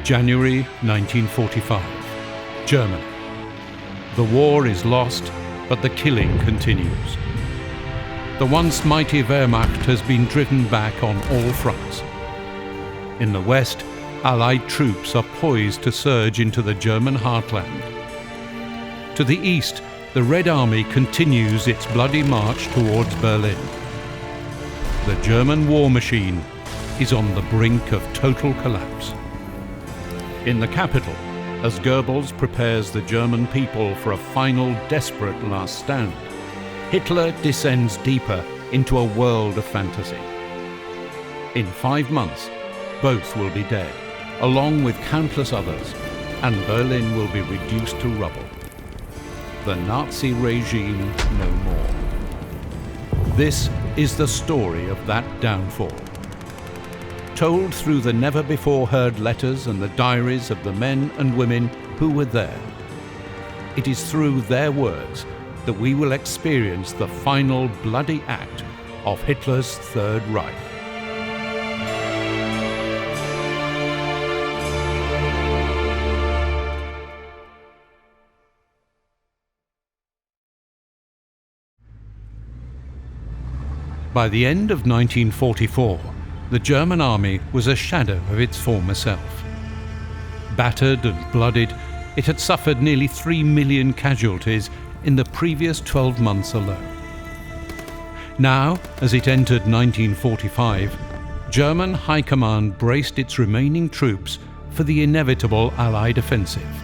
January 1945. Germany. The war is lost, but the killing continues. The once mighty Wehrmacht has been driven back on all fronts. In the west, Allied troops are poised to surge into the German heartland. To the east, the Red Army continues its bloody march towards Berlin. The German war machine is on the brink of total collapse. In the capital, as Goebbels prepares the German people for a final desperate last stand, Hitler descends deeper into a world of fantasy. In 5 months, both will be dead, along with countless others, and Berlin will be reduced to rubble. The Nazi regime no more. This is the story of that downfall. Told through the never-before-heard letters and the diaries of the men and women who were there. It is through their words that we will experience the final bloody act of Hitler's Third Reich. By the end of 1944, the German army was a shadow of its former self. Battered and blooded, it had suffered nearly 3 million casualties in the previous 12 months alone. Now, as it entered 1945, German High Command braced its remaining troops for the inevitable Allied offensive.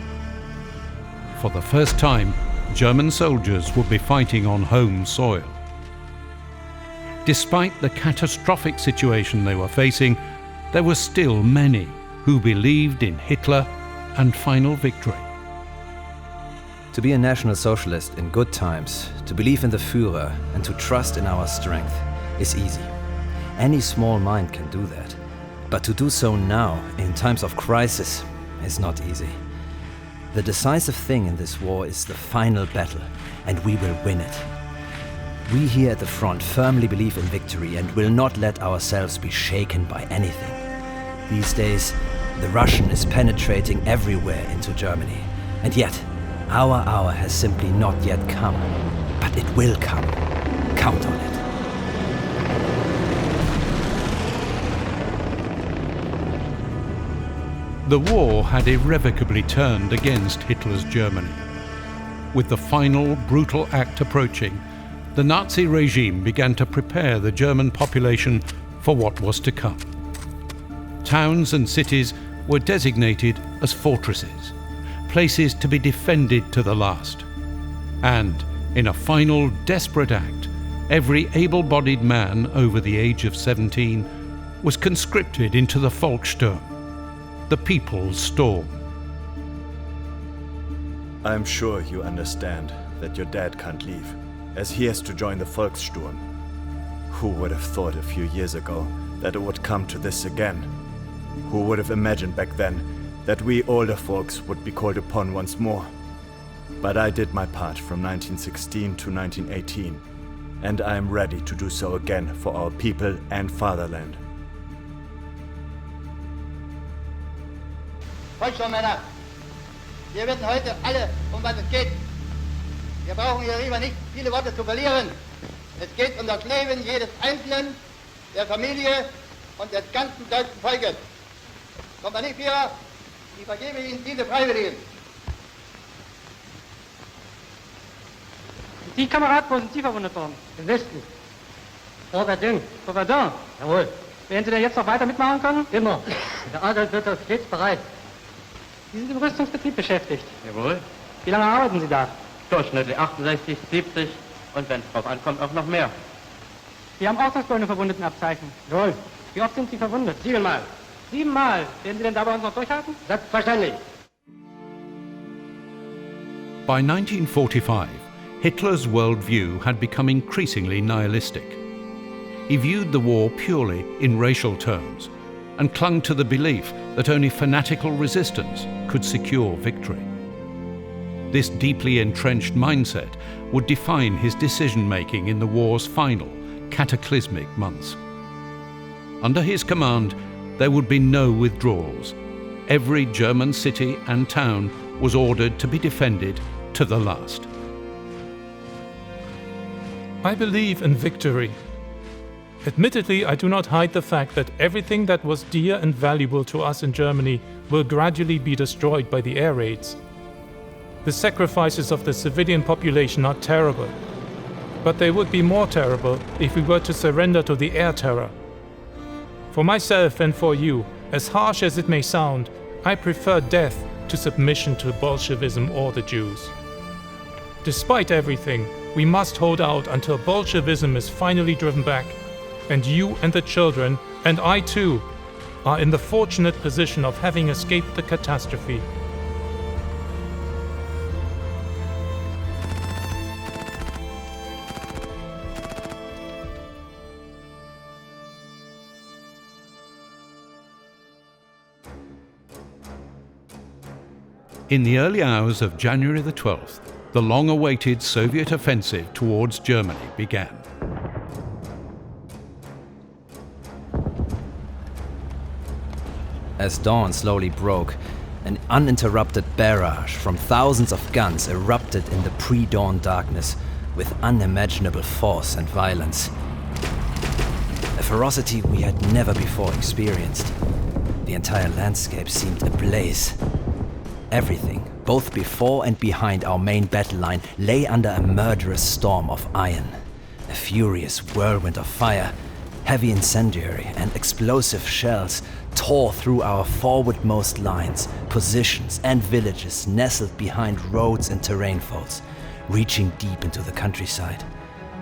For the first time, German soldiers would be fighting on home soil. Despite the catastrophic situation they were facing, there were still many who believed in Hitler and final victory. To be a National Socialist in good times, to believe in the Führer and to trust in our strength is easy. Any small mind can do that. But to do so now, in times of crisis, is not easy. The decisive thing in this war is the final battle, and we will win it. We here at the front firmly believe in victory and will not let ourselves be shaken by anything. These days, the Russian is penetrating everywhere into Germany. And yet, our hour has simply not yet come. But it will come. Count on it. The war had irrevocably turned against Hitler's Germany. With the final brutal act approaching, the Nazi regime began to prepare the German population for what was to come. Towns and cities were designated as fortresses, places to be defended to the last. And, in a final desperate act, every able-bodied man over the age of 17 was conscripted into the VOLKSSTURM, the People's Storm. I'm sure you understand that your dad can't leave, as he has to join the VOLKSSTURM. Who would have thought a few years ago that it would come to this again? Who would have imagined back then that we older folks would be called upon once more? But I did my part from 1916 to 1918, and I am ready to do so again for our people and fatherland. Volksschulmänner, wir wissen heute alle, was es geht. Wir brauchen hier lieber nicht viele Worte zu verlieren. Es geht das Leben jedes Einzelnen, der Familie und des ganzen deutschen Volkes. Kompanieführer, ich vergebe Ihnen diese Freiwilligen. Die Kamerad, wo sind Sie verwundet worden? Im Westen. Verdun. Jawohl. Werden Sie denn jetzt noch weiter mitmachen können? Immer. Der Adel wird das stets bereit. Sie sind im Rüstungsbetrieb beschäftigt. Jawohl. Wie lange arbeiten Sie da? Durchschnittlich 68, 70 und wenn es drauf ankommt, auch noch mehr. Sie haben auch das goldene Verwundetenabzeichen. Jawohl. Wie oft sind Sie verwundet? 7-mal. 7-mal. Werden Sie denn dabei uns noch durchhalten? Selbstverständlich. By 1945, Hitler's worldview had become increasingly nihilistic. He viewed the war purely in racial terms and clung to the belief that only fanatical resistance could secure victory. This deeply entrenched mindset would define his decision-making in the war's final, cataclysmic months. Under his command, there would be no withdrawals, every German city and town was ordered to be defended to the last. I believe in victory. Admittedly, I do not hide the fact that everything that was dear and valuable to us in Germany will gradually be destroyed by the air raids. The sacrifices of the civilian population are terrible, but they would be more terrible if we were to surrender to the air terror. For myself and for you, as harsh as it may sound, I prefer death to submission to Bolshevism or the Jews. Despite everything, we must hold out until Bolshevism is finally driven back, and you and the children, and I too, are in the fortunate position of having escaped the catastrophe. In the early hours of January the 12th, the long-awaited Soviet offensive towards Germany began. As dawn slowly broke, an uninterrupted barrage from thousands of guns erupted in the pre-dawn darkness with unimaginable force and violence. A ferocity we had never before experienced. The entire landscape seemed ablaze. Everything, both before and behind our main battle line, lay under a murderous storm of iron. A furious whirlwind of fire, heavy incendiary and explosive shells tore through our forwardmost lines, positions and villages nestled behind roads and terrain folds, reaching deep into the countryside.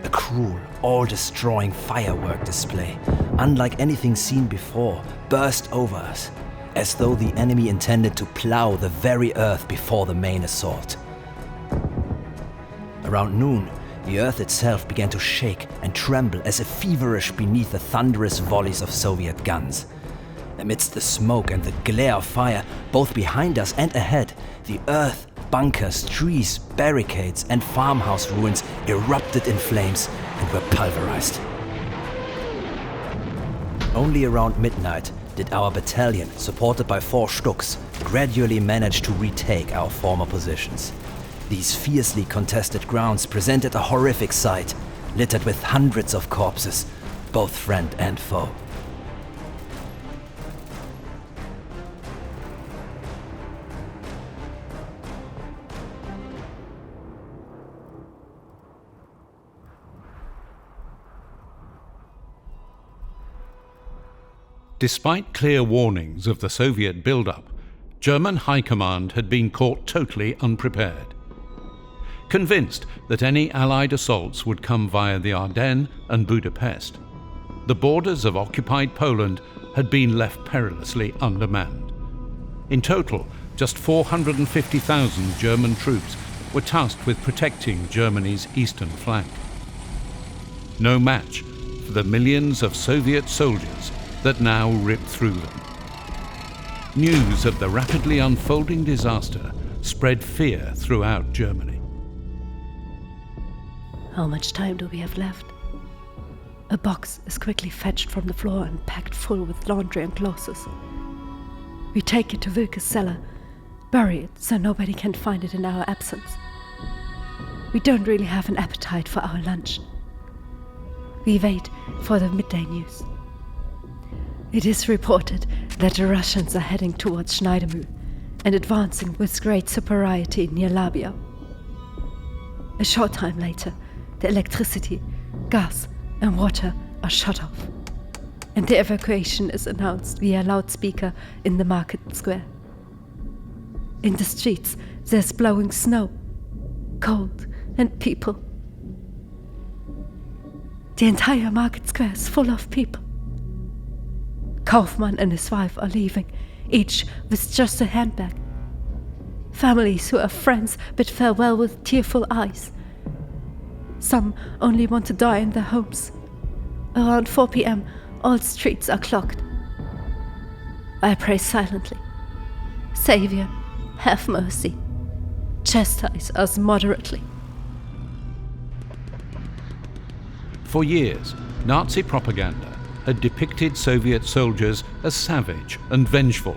A cruel, all-destroying firework display, unlike anything seen before, burst over us, as though the enemy intended to plow the very earth before the main assault. Around noon, the earth itself began to shake and tremble as if feverish beneath the thunderous volleys of Soviet guns. Amidst the smoke and the glare of fire, both behind us and ahead, the earth, bunkers, trees, barricades and farmhouse ruins erupted in flames and were pulverized. Only around midnight did our battalion, supported by 4 Stuks, gradually manage to retake our former positions. These fiercely contested grounds presented a horrific sight, littered with hundreds of corpses, both friend and foe. Despite clear warnings of the Soviet build-up, German High Command had been caught totally unprepared. Convinced that any Allied assaults would come via the Ardennes and Budapest, the borders of occupied Poland had been left perilously undermanned. In total, just 450,000 German troops were tasked with protecting Germany's eastern flank. No match for the millions of Soviet soldiers that now ripped through them. News of the rapidly unfolding disaster spread fear throughout Germany. How much time do we have left? A box is quickly fetched from the floor and packed full with laundry and clothes. We take it to Wilke's cellar, bury it so nobody can find it in our absence. We don't really have an appetite for our lunch. We wait for the midday news. It is reported that the Russians are heading towards Schneidemühl and advancing with great superiority near Labia. A short time later, the electricity, gas and water are shut off, and the evacuation is announced via loudspeaker in the market square. In the streets, there's blowing snow, cold and people. The entire market square is full of people. Kaufmann and his wife are leaving, each with just a handbag. Families who are friends bid farewell with tearful eyes. Some only want to die in their homes. Around 4 p.m., all streets are clogged. I pray silently. Savior, have mercy. Chastise us moderately. For years, Nazi propaganda had depicted Soviet soldiers as savage and vengeful,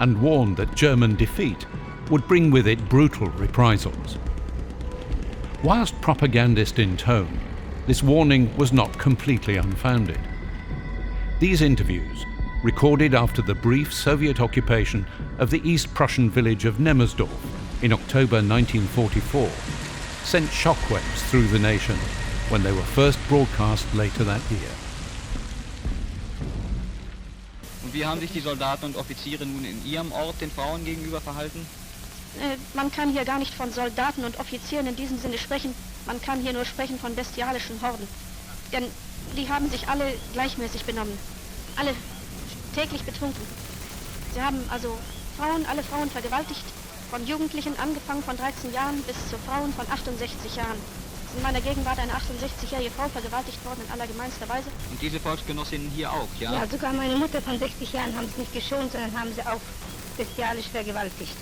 and warned that German defeat would bring with it brutal reprisals. Whilst propagandist in tone, this warning was not completely unfounded. These interviews, recorded after the brief Soviet occupation of the East Prussian village of Nemmersdorf in October 1944, sent shockwaves through the nation when they were first broadcast later that year. Und wie haben sich die Soldaten und Offiziere nun in ihrem Ort den Frauen gegenüber verhalten? Man kann hier gar nicht von Soldaten und Offizieren in diesem Sinne sprechen. Man kann hier nur sprechen von bestialischen Horden. Denn die haben sich alle gleichmäßig benommen. Alle täglich betrunken. Sie haben also alle Frauen vergewaltigt. Von Jugendlichen angefangen von 13 Jahren bis zu Frauen von 68 Jahren. Es ist in meiner Gegenwart eine 68-jährige Frau vergewaltigt worden in allergemeinster Weise. Und diese Volksgenossinnen hier auch, ja? Ja, sogar meine Mutter von 60 Jahren haben es nicht geschont, sondern haben sie auch bestialisch vergewaltigt.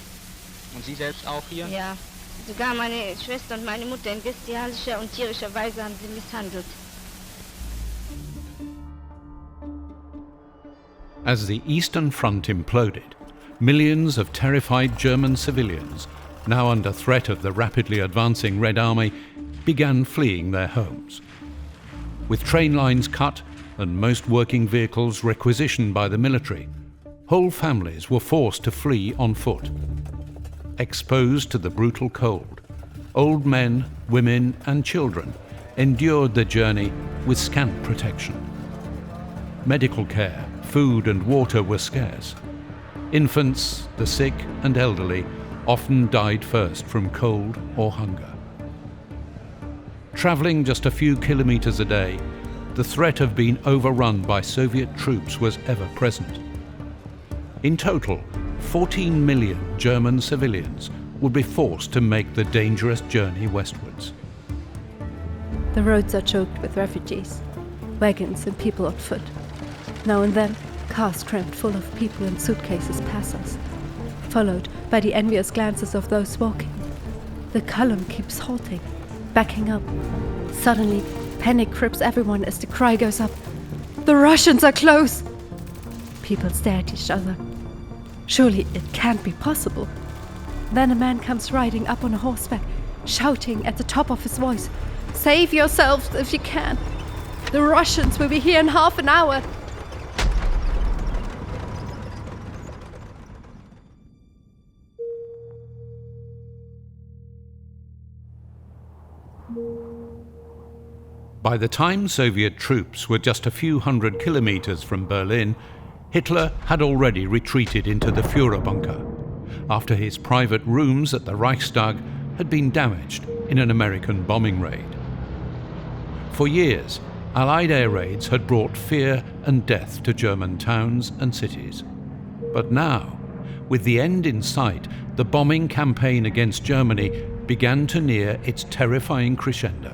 Und Sie selbst auch hier? Ja, sogar meine Schwester und meine Mutter in bestialischer und tierischer Weise haben sie misshandelt. As the Eastern Front imploded, millions of terrified German civilians, now under threat of the rapidly advancing Red Army, began fleeing their homes. With train lines cut and most working vehicles requisitioned by the military, whole families were forced to flee on foot. Exposed to the brutal cold, old men, women and children endured the journey with scant protection. Medical care, food and water were scarce. Infants, the sick and elderly often died first from cold or hunger. Travelling just a few kilometres a day, the threat of being overrun by Soviet troops was ever present. In total, 14 million German civilians would be forced to make the dangerous journey westwards. The roads are choked with refugees, wagons and people on foot. Now and then, cars crammed full of people and suitcases pass us, followed by the envious glances of those walking. The column keeps halting, backing up. Suddenly, panic grips everyone as the cry goes up, "The Russians are close!" People stare at each other. Surely it can't be possible. Then a man comes riding up on a horseback, shouting at the top of his voice, "Save yourselves if you can! The Russians will be here in half an hour!" By the time Soviet troops were just a few hundred kilometres from Berlin, Hitler had already retreated into the Führerbunker, after his private rooms at the Reichstag had been damaged in an American bombing raid. For years, Allied air raids had brought fear and death to German towns and cities. But now, with the end in sight, the bombing campaign against Germany began to near its terrifying crescendo.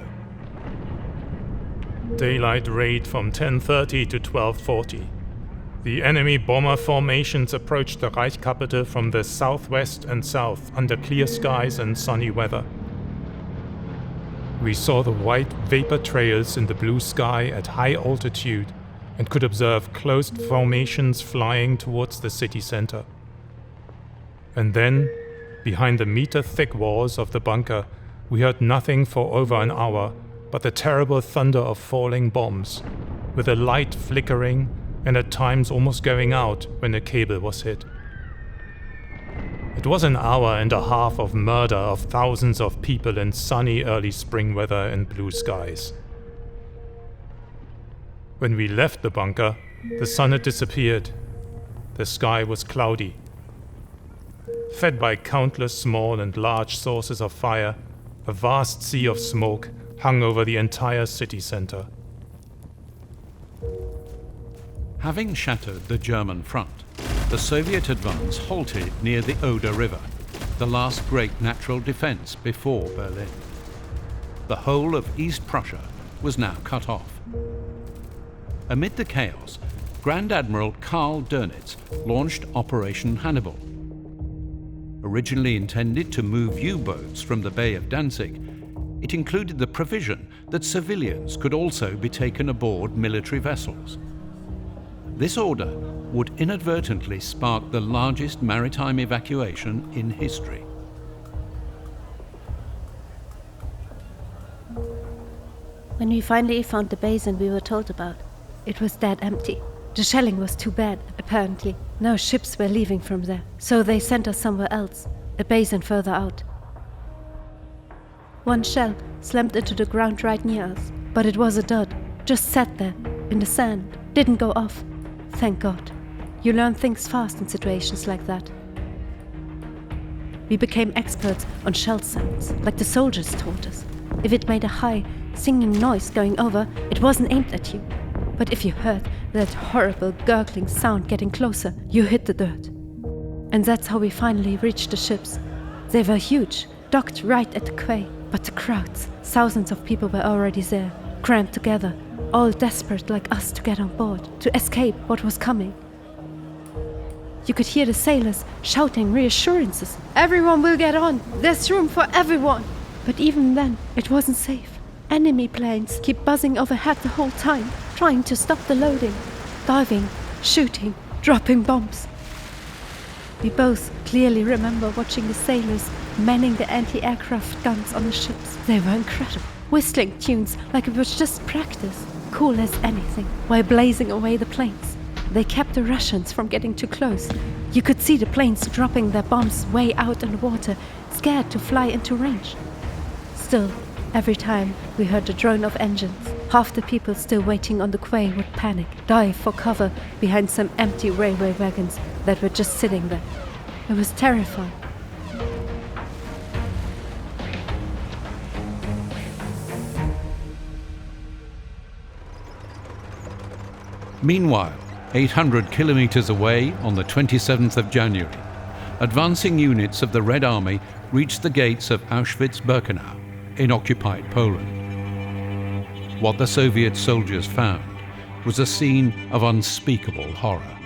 Daylight raid from 10:30 to 12:40. The enemy bomber formations approached the Reich capital from the southwest and south under clear skies and sunny weather. We saw the white vapor trails in the blue sky at high altitude and could observe closed formations flying towards the city center. And then, behind the meter-thick walls of the bunker, we heard nothing for over an hour but the terrible thunder of falling bombs, with the light flickering and at times almost going out when a cable was hit. It was an hour and a half of murder of thousands of people in sunny early spring weather and blue skies. When we left the bunker, the sun had disappeared. The sky was cloudy. Fed by countless small and large sources of fire, a vast sea of smoke hung over the entire city center. Having shattered the German front, the Soviet advance halted near the Oder River, the last great natural defense before Berlin. The whole of East Prussia was now cut off. Amid the chaos, Grand Admiral Karl Dönitz launched Operation Hannibal. Originally intended to move U-boats from the Bay of Danzig, it included the provision that civilians could also be taken aboard military vessels. This order would inadvertently spark the largest maritime evacuation in history. When we finally found the basin we were told about, it was dead empty. The shelling was too bad, apparently. No ships were leaving from there, so they sent us somewhere else, a basin further out. One shell slammed into the ground right near us, but it was a dud, just sat there, in the sand, didn't go off. Thank God. You learn things fast in situations like that. We became experts on shell sounds, like the soldiers taught us. If it made a high, singing noise going over, it wasn't aimed at you. But if you heard that horrible gurgling sound getting closer, you hit the dirt. And that's how we finally reached the ships. They were huge, docked right at the quay. But the crowds, thousands of people were already there, crammed together, all desperate like us to get on board, to escape what was coming. You could hear the sailors shouting reassurances. Everyone will get on. There's room for everyone. But even then, it wasn't safe. Enemy planes keep buzzing overhead the whole time, trying to stop the loading, diving, shooting, dropping bombs. We both clearly remember watching the sailors manning the anti-aircraft guns on the ships. They were incredible, whistling tunes like it was just practice, cool as anything, while blazing away the planes. They kept the Russians from getting too close. You could see the planes dropping their bombs way out in the water, scared to fly into range. Still, every time we heard the drone of engines, half the people still waiting on the quay would panic, dive for cover behind some empty railway wagons that were just sitting there. It was terrifying. Meanwhile, 800 kilometers away on the 27th of January, advancing units of the Red Army reached the gates of Auschwitz-Birkenau in occupied Poland. What the Soviet soldiers found was a scene of unspeakable horror.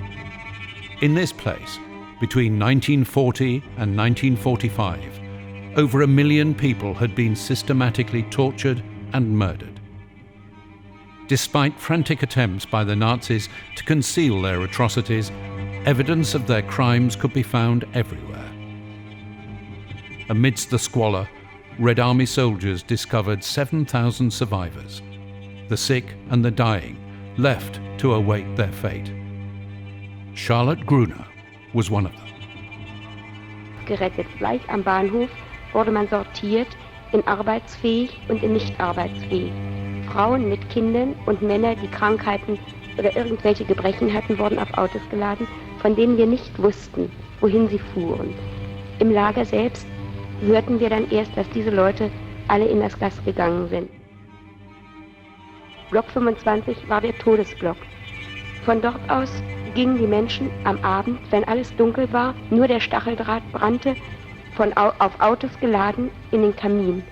In this place, between 1940 and 1945, over 1 million people had been systematically tortured and murdered. Despite frantic attempts by the Nazis to conceal their atrocities, evidence of their crimes could be found everywhere. Amidst the squalor, Red Army soldiers discovered 7,000 survivors, the sick and the dying, left to await their fate. Charlotte Gruner was one of them. Gerettet. Gleich am Bahnhof wurde man sortiert in arbeitsfähig und in nicht arbeitsfähig. Frauen mit Kindern und Männer, die Krankheiten oder irgendwelche Gebrechen hatten, wurden auf Autos geladen, von denen wir nicht wussten, wohin sie fuhren. Im Lager selbst hörten wir dann erst, dass diese Leute alle in das Gas gegangen sind. Block 25 war der Todesblock. Von dort aus gingen die Menschen am Abend, wenn alles dunkel war, nur der Stacheldraht brannte, auf Autos geladen, in den Kamin.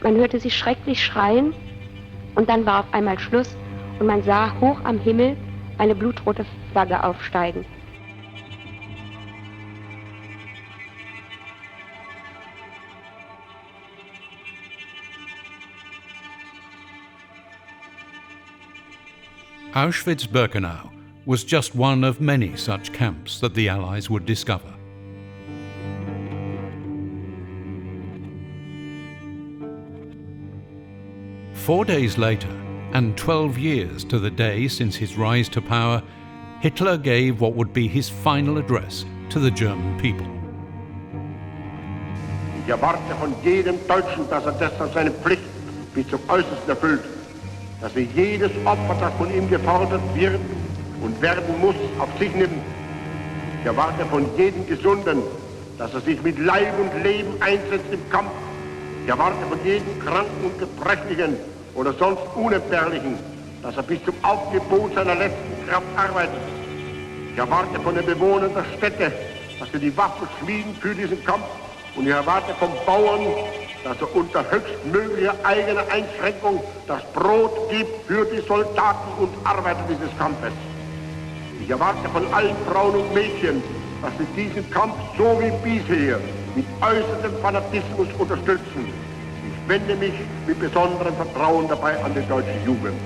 Man hörte sie schrecklich schreien und dann war auf einmal Schluss und man sah hoch am Himmel eine blutrote Flagge aufsteigen. Auschwitz-Birkenau was just one of many such camps that the Allies would discover. Four days later, and 12 years to the day since his rise to power, Hitler gave what would be his final address to the German people. Ich erwarte von jedem Deutschen, dass deshalb seine Pflicht bis zum Äußersten erfüllt, dass jedes Opfer, das von ihm gefordert wird und werden muss, auf sich nimmt. Ich erwarte von jedem Gesunden, dass sich mit Leib und Leben einsetzt im Kampf. Ich erwarte von jedem Kranken und Gebrechlichen oder sonst Unentbehrlichen, dass bis zum Aufgebot seiner letzten Kraft arbeitet. Ich erwarte von den Bewohnern der Städte, dass sie die Waffen schmieden für diesen Kampf. Und ich erwarte vom Bauern, dass unter höchstmöglicher eigener Einschränkung das Brot gibt für die Soldaten und Arbeiter dieses Kampfes. Ich erwarte von allen Frauen und Mädchen, dass sie diesen Kampf so wie bisher mit äußerstem Fanatismus unterstützen. Ich wende mich mit besonderem Vertrauen dabei an die deutsche Jugend.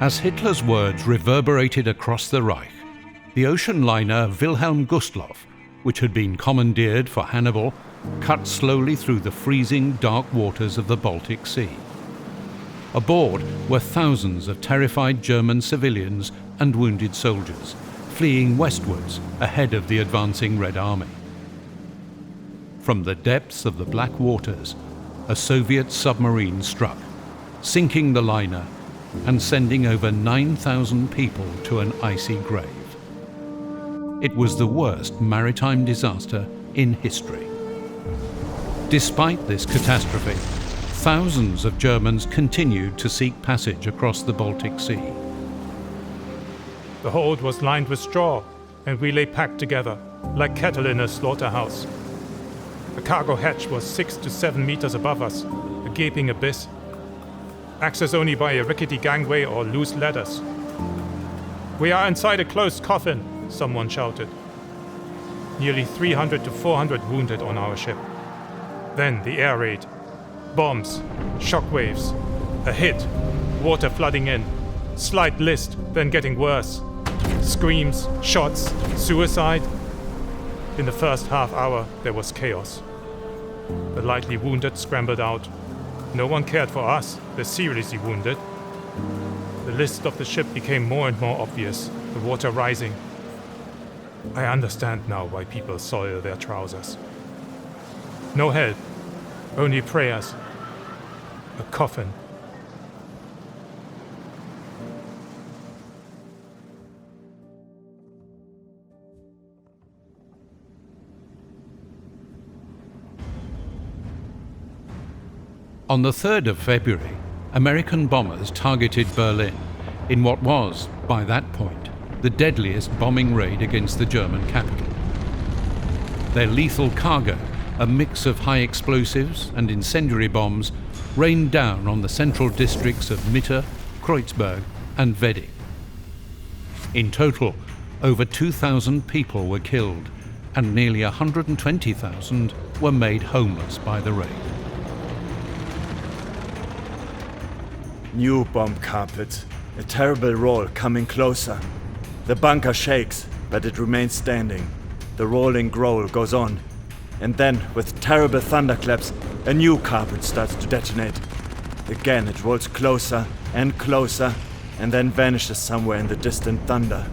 As Hitler's words reverberated across the Reich, the ocean liner Wilhelm Gustloff, which had been commandeered for Hannibal, cut slowly through the freezing, dark waters of the Baltic Sea. Aboard were thousands of terrified German civilians and wounded soldiers, fleeing westwards ahead of the advancing Red Army. From the depths of the black waters, a Soviet submarine struck, sinking the liner and sending over 9,000 people to an icy grave. It was the worst maritime disaster in history. Despite this catastrophe, thousands of Germans continued to seek passage across the Baltic Sea. The hold was lined with straw, and we lay packed together, like cattle in a slaughterhouse. The cargo hatch was 6 to 7 meters above us, a gaping abyss. Access only by a rickety gangway or loose ladders. "We are inside a closed coffin," someone shouted. Nearly 300 to 400 wounded on our ship. Then the air raid. Bombs, shockwaves, a hit, water flooding in. Slight list, then getting worse. Screams, shots, suicide. In the first half hour, there was chaos. The lightly wounded scrambled out. No one cared for us, the seriously wounded. The list of the ship became more and more obvious, the water rising. I understand now why people soil their trousers. No help, only prayers. A coffin. On the 3rd of February, American bombers targeted Berlin in what was, by that point, the deadliest bombing raid against the German capital. Their lethal cargo, a mix of high explosives and incendiary bombs, rained down on the central districts of Mitte, Kreuzberg and Wedding. In total, over 2,000 people were killed and nearly 120,000 were made homeless by the raid. New bomb carpet, a terrible roll coming closer. The bunker shakes, but it remains standing. The rolling growl goes on. And then, with terrible thunderclaps, a new carpet starts to detonate. Again it rolls closer, and then vanishes somewhere in the distant thunder.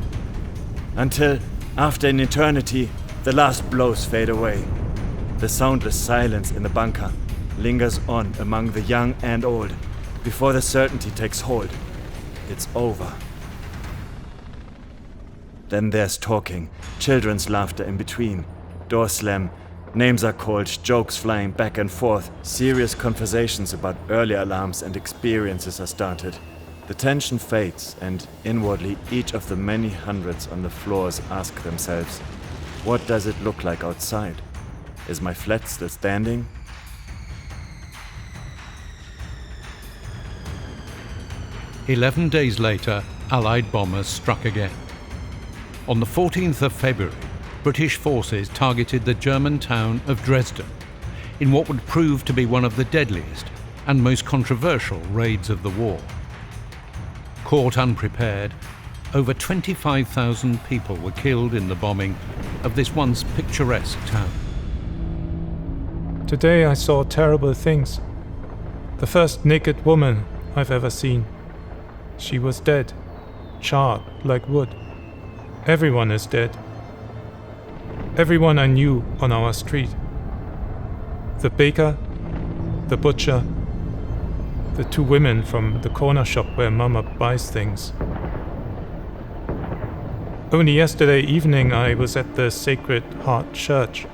Until, after an eternity, the last blows fade away. The soundless silence in the bunker lingers on among the young and old, before the certainty takes hold. It's over. Then there's talking, children's laughter in between, doors slam, names are called, jokes flying back and forth, serious conversations about early alarms and experiences are started. The tension fades, and inwardly each of the many hundreds on the floors ask themselves, what does it look like outside? Is my flat still standing? "11 days later, Allied bombers struck again. On the 14th of February, British forces targeted the German town of Dresden in what would prove to be one of the deadliest and most controversial raids of the war. Caught unprepared, over 25,000 people were killed in the bombing of this once picturesque town. Today I saw terrible things. The first naked woman I've ever seen. She was dead, charred like wood. Everyone is dead. Everyone I knew on our street. The baker, the butcher, the two women from the corner shop where Mama buys things. Only yesterday evening I was at the Sacred Heart Church.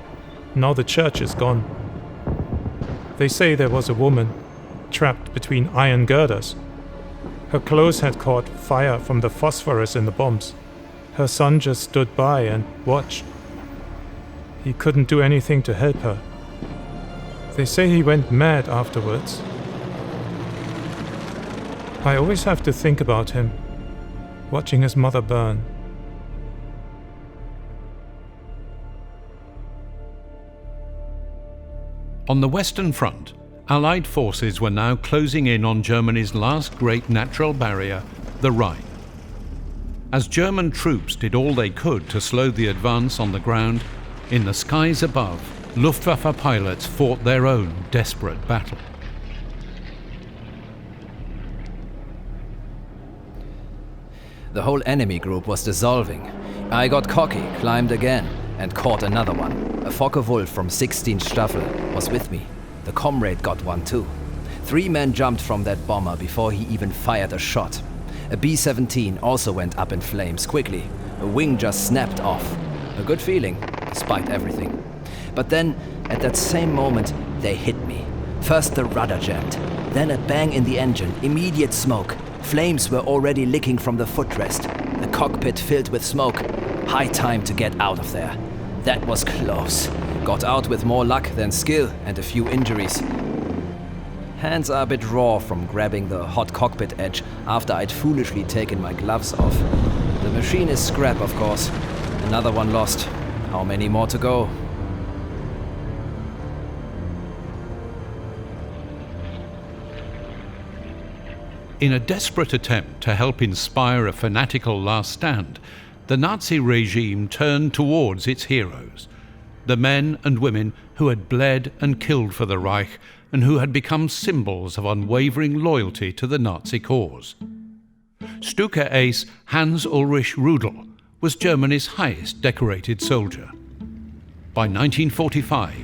Now the church is gone. They say there was a woman trapped between iron girders. Her clothes had caught fire from the phosphorus in the bombs. Her son just stood by and watched. He couldn't do anything to help her. They say he went mad afterwards. I always have to think about him, watching his mother burn. On the Western Front, Allied forces were now closing in on Germany's last great natural barrier, the Rhine. As German troops did all they could to slow the advance on the ground, in the skies above, Luftwaffe pilots fought their own desperate battle. The whole enemy group was dissolving. I got cocky, climbed again, and caught another one. A Focke-Wulf from 16th Staffel was with me. The comrade got one too. 3 men jumped from that bomber before he even fired a shot. A B-17 also went up in flames quickly. A wing just snapped off. A good feeling, despite everything. But then, at that same moment, they hit me. First the rudder jammed, then a bang in the engine, immediate smoke. Flames were already licking from the footrest. The cockpit filled with smoke. High time to get out of there. That was close. Got out with more luck than skill and a few injuries. Hands are a bit raw from grabbing the hot cockpit edge after I'd foolishly taken my gloves off. The machine is scrap, of course. Another one lost. How many more to go? In a desperate attempt to help inspire a fanatical last stand, the Nazi regime turned towards its heroes, the men and women who had bled and killed for the Reich and who had become symbols of unwavering loyalty to the Nazi cause. Stuka ace Hans Ulrich Rudel was Germany's highest decorated soldier. By 1945,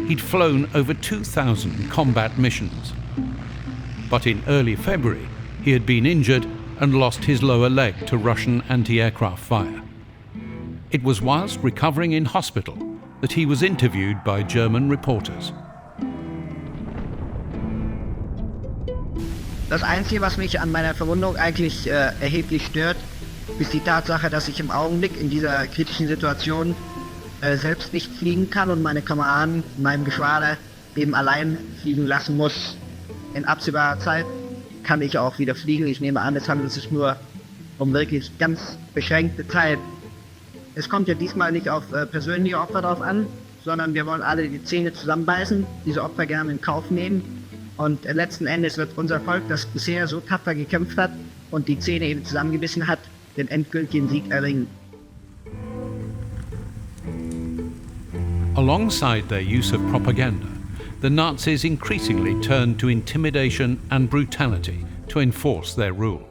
he'd flown over 2,000 combat missions. But in early February, he had been injured and lost his lower leg to Russian anti-aircraft fire. It was whilst recovering in hospital that he was interviewed by German reporters. Das Einzige, was mich an meiner Verwundung eigentlich erheblich stört, ist die Tatsache, dass ich im Augenblick in dieser kritischen Situation selbst nicht fliegen kann und meine Kameraden in meinem Geschwader eben allein fliegen lassen muss. In absehbarer Zeit kann ich auch wieder fliegen. Ich nehme an, es handelt sich nur um wirklich ganz beschränkte Zeit. Es kommt ja diesmal nicht auf persönliche Opfer drauf an, sondern wir wollen alle die Zähne zusammenbeißen, diese Opfer gerne in Kauf nehmen. Und letzten Endes wird unser Volk, das bisher so tapfer gekämpft hat und die Zähne eben zusammengebissen hat, den endgültigen Sieg erringen. Alongside their use of propaganda, the Nazis increasingly turned to intimidation and brutality to enforce their rule.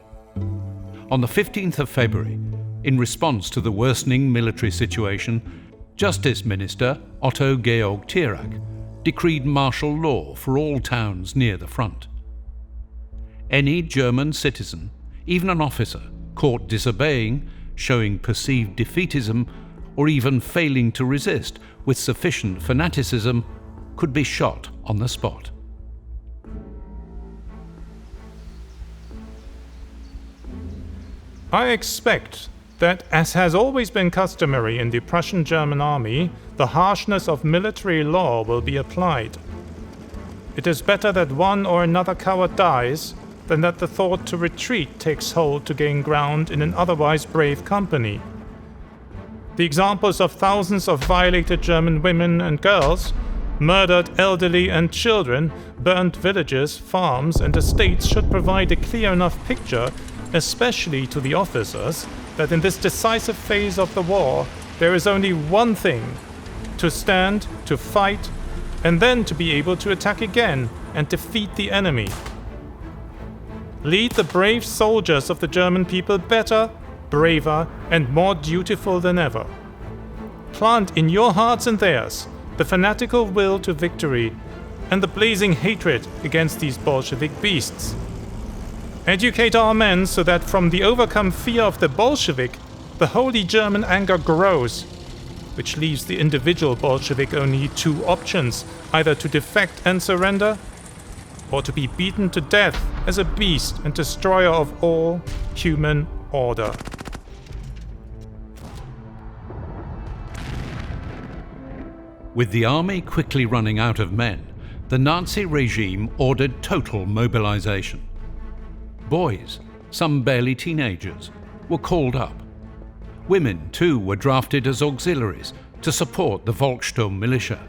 On the 15th of February, in response to the worsening military situation, Justice Minister Otto Georg Thierack decreed martial law for all towns near the front. Any German citizen, even an officer, caught disobeying, showing perceived defeatism, or even failing to resist with sufficient fanaticism, could be shot on the spot. I expect that, as has always been customary in the Prussian German army, the harshness of military law will be applied. It is better that one or another coward dies than that the thought to retreat takes hold to gain ground in an otherwise brave company. The examples of thousands of violated German women and girls, murdered elderly and children, burnt villages, farms and estates should provide a clear enough picture, especially to the officers, that in this decisive phase of the war there is only one thing: to stand, to fight, and then to be able to attack again and defeat the enemy. Lead the brave soldiers of the German people better, braver, and more dutiful than ever. Plant in your hearts and theirs the fanatical will to victory and the blazing hatred against these Bolshevik beasts. Educate our men so that from the overcome fear of the Bolshevik, the holy German anger grows, which leaves the individual Bolshevik only 2 options: either to defect and surrender, or to be beaten to death as a beast and destroyer of all human order. With the army quickly running out of men, the Nazi regime ordered total mobilization. Boys, some barely teenagers, were called up. Women, too, were drafted as auxiliaries to support the VOLKSSTURM militia.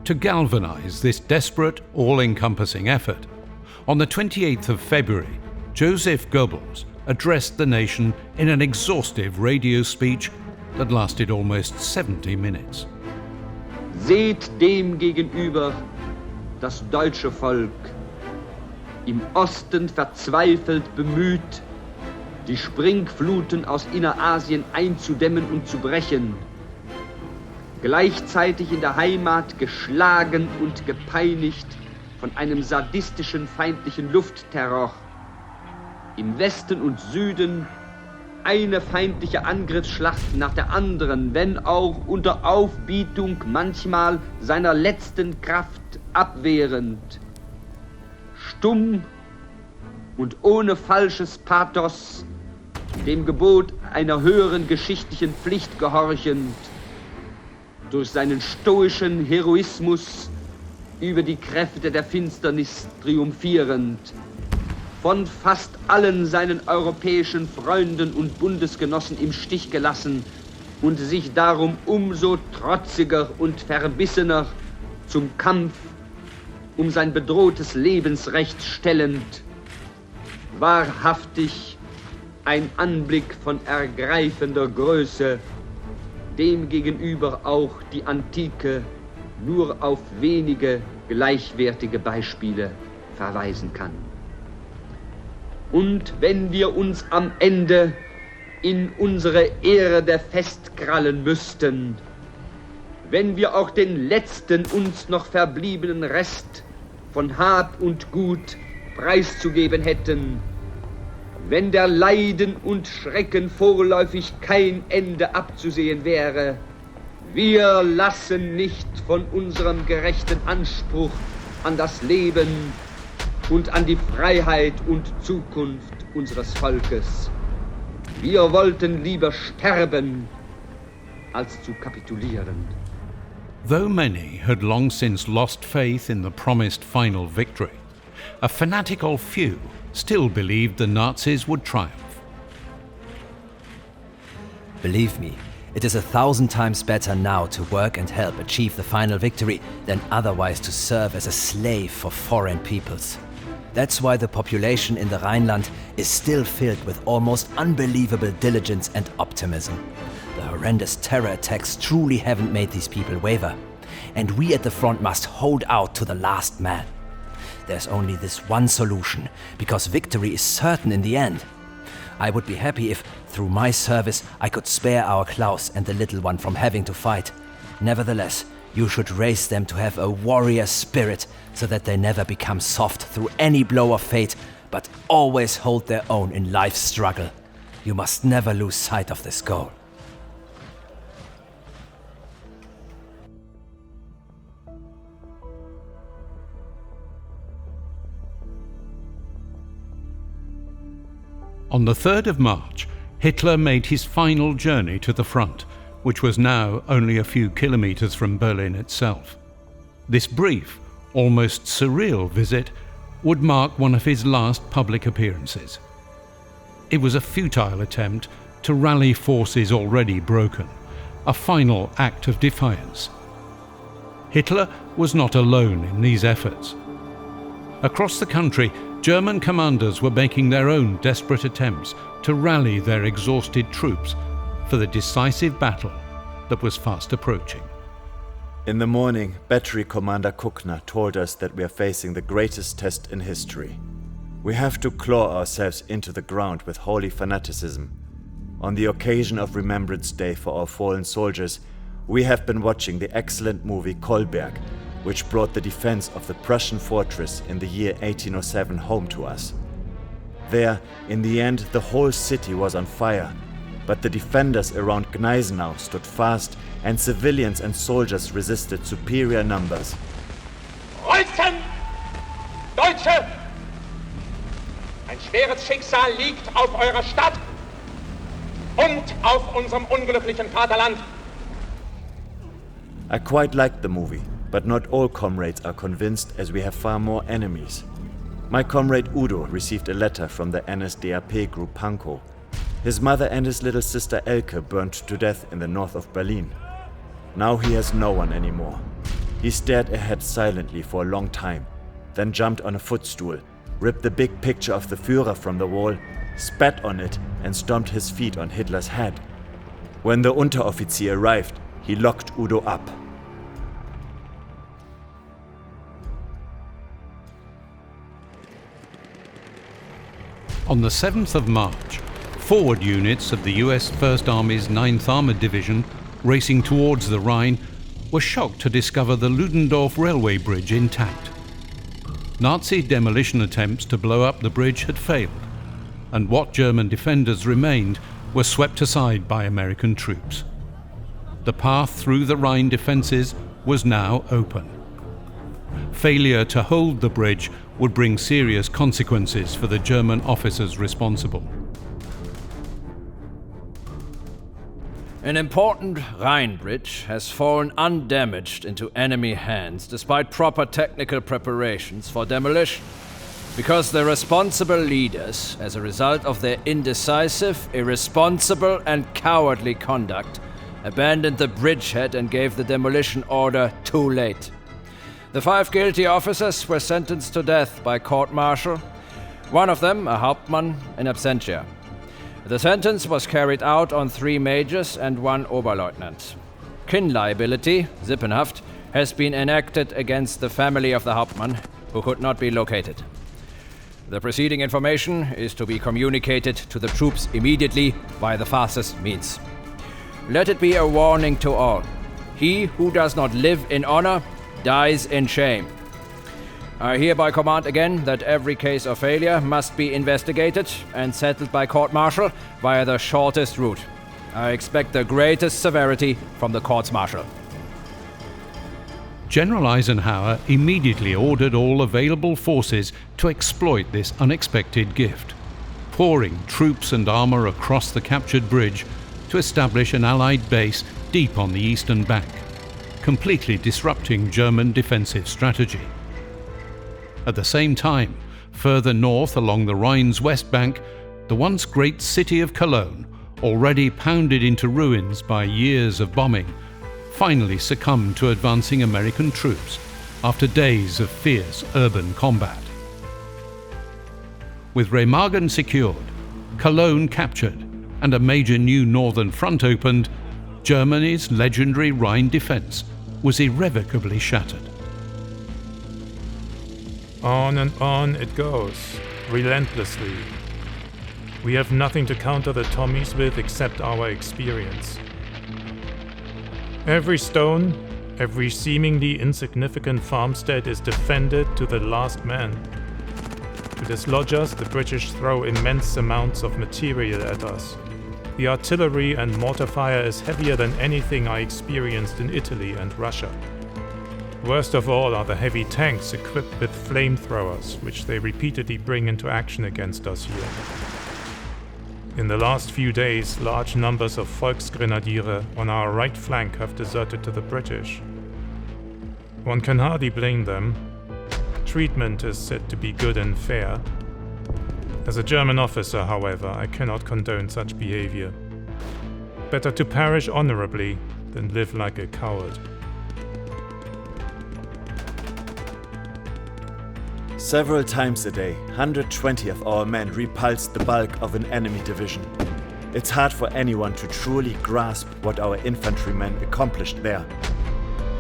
To galvanize this desperate, all-encompassing effort, on the 28th of February, Joseph Goebbels, addressed the nation in an exhaustive radio speech that lasted almost 70 minutes. Seht dem gegenüber das deutsche Volk, im Osten verzweifelt bemüht, die Springfluten aus Innerasien einzudämmen und zu brechen, gleichzeitig in der Heimat geschlagen und gepeinigt von einem sadistischen feindlichen Luftterror. Im Westen und Süden eine feindliche Angriffsschlacht nach der anderen, wenn auch unter Aufbietung manchmal seiner letzten Kraft abwehrend. Stumm und ohne falsches Pathos, dem Gebot einer höheren geschichtlichen Pflicht gehorchend, durch seinen stoischen Heroismus über die Kräfte der Finsternis triumphierend, von fast allen seinen europäischen Freunden und Bundesgenossen im Stich gelassen und sich darum umso trotziger und verbissener zum Kampf um sein bedrohtes Lebensrecht stellend. Wahrhaftig ein Anblick von ergreifender Größe, dem gegenüber auch die Antike nur auf wenige gleichwertige Beispiele verweisen kann. Und wenn wir uns am Ende in unsere Erde festkrallen müssten, wenn wir auch den letzten uns noch verbliebenen Rest von Hab und Gut preiszugeben hätten, wenn der Leiden und Schrecken vorläufig kein Ende abzusehen wäre, wir lassen nicht von unserem gerechten Anspruch an das Leben und an die Freiheit und Zukunft unseres Volkes. Wir wollten lieber sterben, als zu kapitulieren. Though many had long since lost faith in the promised final victory, a fanatical few still believed the Nazis would triumph. Believe me, it is 1,000 times better now to work and help achieve the final victory than otherwise to serve as a slave for foreign peoples. That's why the population in the Rhineland is still filled with almost unbelievable diligence and optimism. The horrendous terror attacks truly haven't made these people waver. And we at the front must hold out to the last man. There's only this one solution, because victory is certain in the end. I would be happy if, through my service, I could spare our Klaus and the little one from having to fight. Nevertheless, you should raise them to have a warrior spirit, so that they never become soft through any blow of fate, but always hold their own in life's struggle. You must never lose sight of this goal. On the 3rd of March, Hitler made his final journey to the front, which was now only a few kilometers from Berlin itself. This brief, almost surreal visit would mark one of his last public appearances. It was a futile attempt to rally forces already broken, a final act of defiance. Hitler was not alone in these efforts. Across the country, German commanders were making their own desperate attempts to rally their exhausted troops for the decisive battle that was fast approaching. In the morning, Battery Commander Kuckner told us that we are facing the greatest test in history. We have to claw ourselves into the ground with holy fanaticism. On the occasion of Remembrance Day for our fallen soldiers, we have been watching the excellent movie Kolberg, which brought the defense of the Prussian fortress in the year 1807 home to us. There, in the end, the whole city was on fire, but the defenders around Gneisenau stood fast and civilians and soldiers resisted superior numbers. Preußen! Deutsche! Ein schweres Schicksal liegt auf eurer Stadt und auf unserem unglücklichen Vaterland. I quite liked the movie, but not all comrades are convinced, as we have far more enemies. My comrade Udo received a letter from the NSDAP group Pankow. His mother and his little sister Elke burned to death in the north of Berlin. Now he has no one anymore. He stared ahead silently for a long time, then jumped on a footstool, ripped the big picture of the Führer from the wall, spat on it, and stomped his feet on Hitler's head. When the Unteroffizier arrived, he locked Udo up. On the 7th of March, forward units of the US 1st Army's 9th Armored Division, racing towards the Rhine, were shocked to discover the Ludendorff railway bridge intact. Nazi demolition attempts to blow up the bridge had failed, and what German defenders remained were swept aside by American troops. The path through the Rhine defences was now open. Failure to hold the bridge would bring serious consequences for the German officers responsible. An important Rhine bridge has fallen undamaged into enemy hands despite proper technical preparations for demolition, because the responsible leaders, as a result of their indecisive, irresponsible and cowardly conduct, abandoned the bridgehead and gave the demolition order too late. The 5 guilty officers were sentenced to death by court-martial, one of them a Hauptmann in absentia. The sentence was carried out on 3 majors and 1 Oberleutnant. Kin liability, Sippenhaft, has been enacted against the family of the Hauptmann, who could not be located. The preceding information is to be communicated to the troops immediately by the fastest means. Let it be a warning to all. He who does not live in honor dies in shame. I hereby command again that every case of failure must be investigated and settled by court-martial via the shortest route. I expect the greatest severity from the courts-martial. General Eisenhower immediately ordered all available forces to exploit this unexpected gift, pouring troops and armor across the captured bridge to establish an Allied base deep on the eastern bank, completely disrupting German defensive strategy. At the same time, further north along the Rhine's west bank, the once great city of Cologne, already pounded into ruins by years of bombing, finally succumbed to advancing American troops after days of fierce urban combat. With Remagen secured, Cologne captured, and a major new northern front opened, Germany's legendary Rhine defense was irrevocably shattered. On and on it goes, relentlessly. We have nothing to counter the Tommies with except our experience. Every stone, every seemingly insignificant farmstead is defended to the last man. To dislodge us, the British throw immense amounts of material at us. The artillery and mortar fire is heavier than anything I experienced in Italy and Russia. Worst of all are the heavy tanks equipped with flamethrowers, which they repeatedly bring into action against us here. In the last few days, large numbers of Volksgrenadiere on our right flank have deserted to the British. One can hardly blame them. Treatment is said to be good and fair. As a German officer, however, I cannot condone such behavior. Better to perish honorably than live like a coward. Several times a day, 120 of our men repulsed the bulk of an enemy division. It's hard for anyone to truly grasp what our infantrymen accomplished there.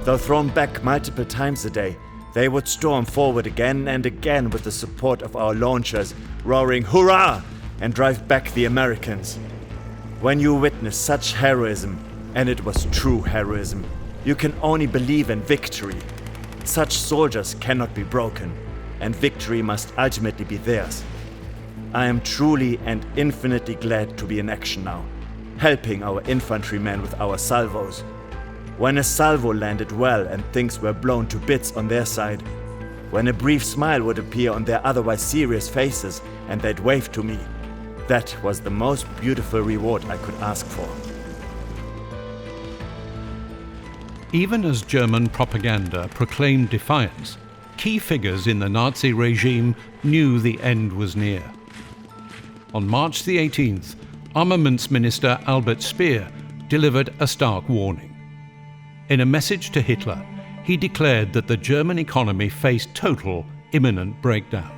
Though thrown back multiple times a day, they would storm forward again and again with the support of our launchers, roaring "Hurrah!" and drive back the Americans. When you witness such heroism, and it was true heroism, you can only believe in victory. Such soldiers cannot be broken, and victory must ultimately be theirs. I am truly and infinitely glad to be in action now, helping our infantrymen with our salvos. When a salvo landed well and things were blown to bits on their side, when a brief smile would appear on their otherwise serious faces and they'd wave to me, that was the most beautiful reward I could ask for. Even as German propaganda proclaimed defiance, key figures in the Nazi regime knew the end was near. On March the 18th, Armaments Minister Albert Speer delivered a stark warning. In a message to Hitler, he declared that the German economy faced total, imminent breakdown.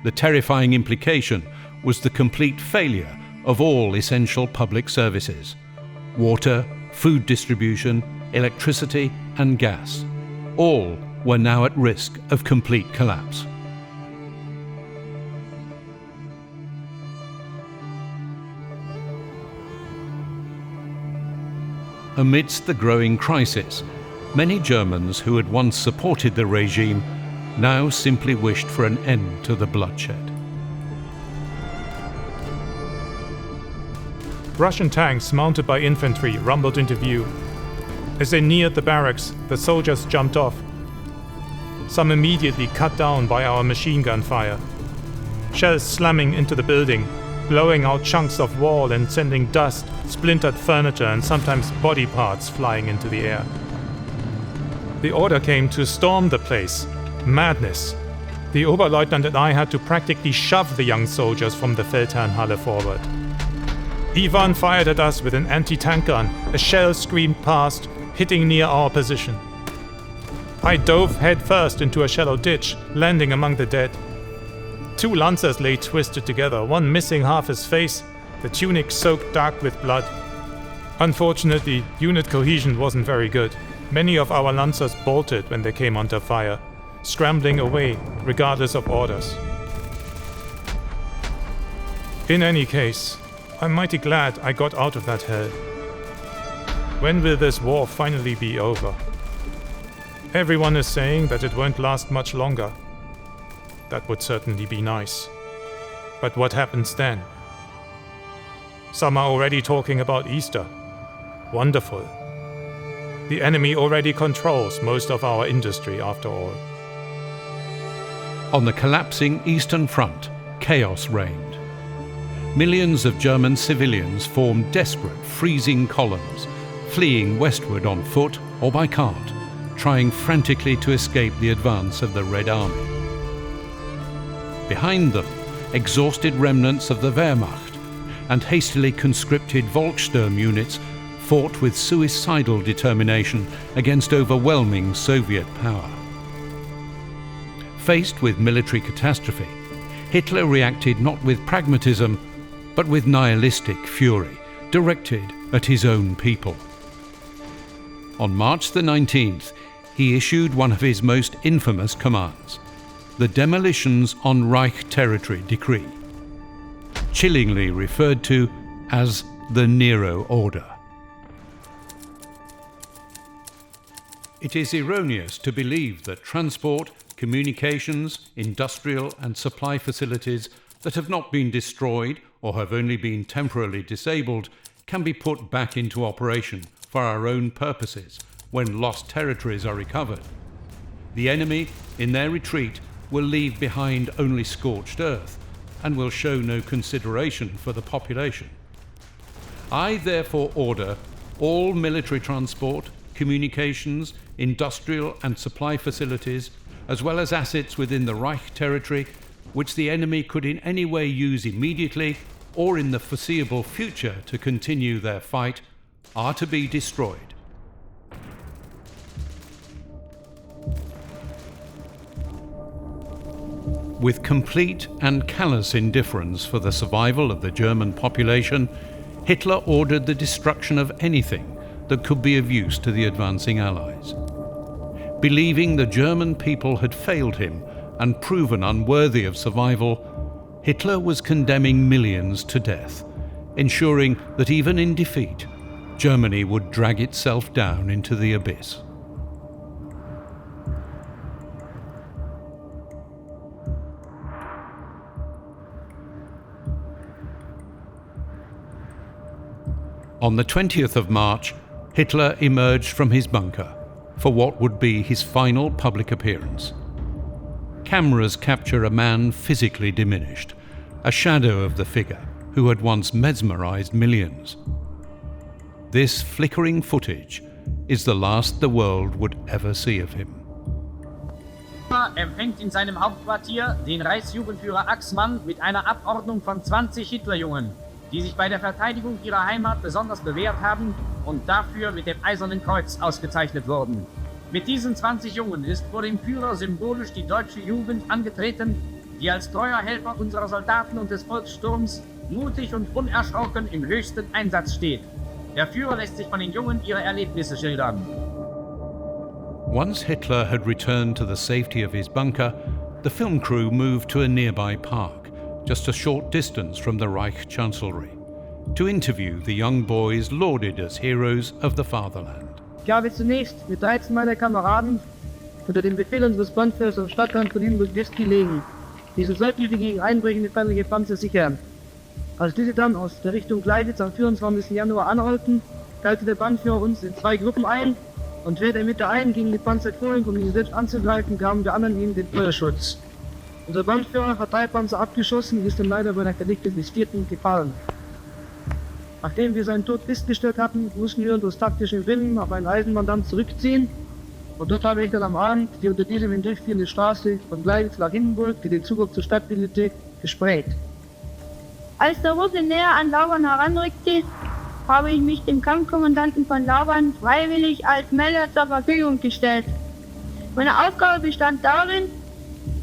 The terrifying implication was the complete failure of all essential public services: water, food distribution, electricity and gas. All were now at risk of complete collapse. Amidst the growing crisis, many Germans who had once supported the regime now simply wished for an end to the bloodshed. Russian tanks mounted by infantry rumbled into view. As they neared the barracks, the soldiers jumped off. Some immediately cut down by our machine gun fire. Shells slamming into the building, blowing out chunks of wall and sending dust, splintered furniture and sometimes body parts flying into the air. The order came to storm the place. Madness. The Oberleutnant and I had to practically shove the young soldiers from the Feldherrnhalle forward. Ivan fired at us with an anti-tank gun. A shell screamed past, hitting near our position. I dove headfirst into a shallow ditch, landing among the dead. 2 lancers lay twisted together, one missing half his face, the tunic soaked dark with blood. Unfortunately, unit cohesion wasn't very good. Many of our lancers bolted when they came under fire, scrambling away regardless of orders. In any case, I'm mighty glad I got out of that hell. When will this war finally be over? Everyone is saying that it won't last much longer. That would certainly be nice. But what happens then? Some are already talking about Easter. Wonderful. The enemy already controls most of our industry, after all. On the collapsing Eastern Front, chaos reigned. Millions of German civilians formed desperate, freezing columns, fleeing westward on foot or by cart, trying frantically to escape the advance of the Red Army. Behind them, exhausted remnants of the Wehrmacht and hastily conscripted VOLKSSTURM units fought with suicidal determination against overwhelming Soviet power. Faced with military catastrophe, Hitler reacted not with pragmatism, but with nihilistic fury, directed at his own people. On March the 19th, he issued one of his most infamous commands: the Demolitions on Reich Territory Decree, chillingly referred to as the Nero Order. It is erroneous to believe that transport, communications, industrial and supply facilities that have not been destroyed or have only been temporarily disabled can be put back into operation for our own purposes when lost territories are recovered. The enemy, in their retreat, will leave behind only scorched earth and will show no consideration for the population. I therefore order all military transport, communications, industrial and supply facilities, as well as assets within the Reich territory, which the enemy could in any way use immediately or in the foreseeable future to continue their fight, are to be destroyed. With complete and callous indifference for the survival of the German population, Hitler ordered the destruction of anything that could be of use to the advancing Allies. Believing the German people had failed him and proven unworthy of survival, Hitler was condemning millions to death, ensuring that even in defeat, Germany would drag itself down into the abyss. On the 20th of March, Hitler emerged from his bunker for what would be his final public appearance. Cameras capture a man physically diminished, a shadow of the figure who had once mesmerized millions. This flickering footage is the last the world would ever see of him. Empfängt in seinem Hauptquartier den Reichsjugendführer Axmann mit einer Abordnung von 20 Hitlerjungen, die sich bei der Verteidigung ihrer Heimat besonders bewährt haben und dafür mit dem Eisernen Kreuz ausgezeichnet wurden. Mit diesen 20 Jungen ist vor dem Führer symbolisch die deutsche Jugend angetreten, die als treuer Helfer unserer Soldaten und des Volkssturms mutig und unerschrocken im höchsten Einsatz steht. Der Führer lässt sich von den Jungen ihre Erlebnisse schildern. Once Hitler had returned to the safety of his bunker, the film crew moved to a nearby park, just a short distance from the Reich Chancellery, to interview the young boys lauded as heroes of the fatherland. Ich habe zunächst mit 13 meiner Kameraden unter dem Befehl unseres Bandführers auf Stadtrand von Hindenburg gelegen. Diese sollten wir gegen einbrechende feindliche Panzer sichern. Als diese dann aus der Richtung Gleititz am 24. Januar anrollten, teilte der Bandführer uns in 2 Gruppen ein und während er mit der einen gegen die Panzer vorging, um ihn selbst anzugreifen, gaben wir anderen ihm den Feuerschutz. Unser Bandführer hat 3 Panzer abgeschossen und ist dann leider bei der Verdichtung des 4. gefallen. Nachdem wir seinen Tod festgestellt hatten, mussten wir uns aus taktischen Gründen auf einen Eisenbahndamm zurückziehen. Und dort habe ich dann am Abend die unter diesem hindurchführende Straße von Gleititz nach Hindenburg, die den Zugang zur Stadtbibliothek, gesprägt. Als der Russe näher an Laubern heranrückte, habe ich mich dem Kampfkommandanten von Laubern freiwillig als Melder zur Verfügung gestellt. Meine Aufgabe bestand darin,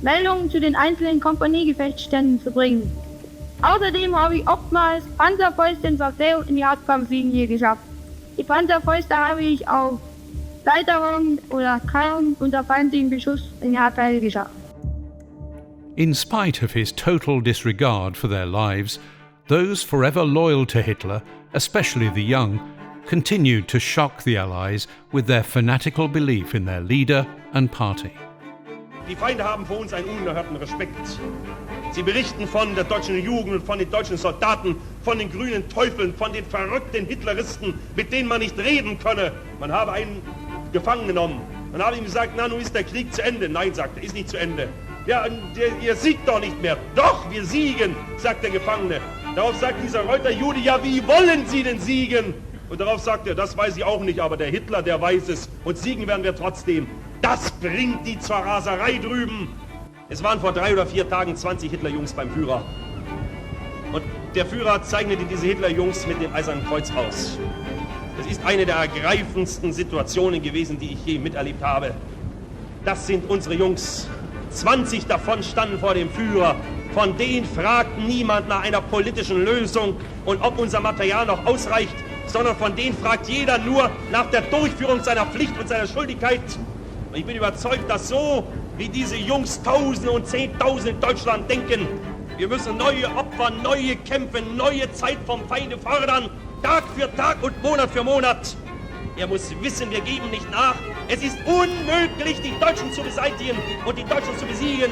Meldungen zu den einzelnen Kompaniegefechtsständen zu bringen. Außerdem habe ich oftmals Panzerfäuste in Verzehr in die Hauptkampflinie geschafft. Die Panzerfäuste habe ich auf Leiterungen oder Kaum unter feindlichem Beschuss in die Hartteile geschafft. In spite of his total disregard for their lives, those forever loyal to Hitler, especially the young, continued to shock the Allies with their fanatical belief in their leader and party. Die Feinde haben vor uns einen unerhörten Respekt. Sie berichten von der deutschen Jugend und von den deutschen Soldaten, von den grünen Teufeln, von den verrückten Hitleristen, mit denen man nicht reden könne. Man habe einen gefangen genommen. Man habe ihm gesagt, na, nun ist der Krieg zu Ende. Nein, sagt er, ist nicht zu Ende. Ja, ihr siegt doch nicht mehr. Doch, wir siegen, sagt der Gefangene. Darauf sagt dieser Reuterjude, ja, wie wollen Sie denn siegen? Und darauf sagt er, das weiß ich auch nicht, aber der Hitler, der weiß es. Und siegen werden wir trotzdem. Das bringt die zur Raserei drüben. Es waren vor 3 oder 4 Tagen 20 Hitlerjungs beim Führer. Und der Führer zeichnete diese Hitlerjungs mit dem Eisernen Kreuz aus. Es ist eine der ergreifendsten Situationen gewesen, die ich je miterlebt habe. Das sind unsere Jungs. 20 davon standen vor dem Führer. Von denen fragt niemand nach einer politischen Lösung und ob unser Material noch ausreicht, sondern von denen fragt jeder nur nach der Durchführung seiner Pflicht und seiner Schuldigkeit. Und ich bin überzeugt, dass so wie diese Jungs Tausende und Zehntausende in Deutschland denken, wir müssen neue Opfer, neue Kämpfe, neue Zeit vom Feinde fordern, Tag für Tag und Monat für Monat. Er muss wissen, wir geben nicht nach. Es ist unmöglich, die Deutschen zu beseitigen und die Deutschen zu besiegen.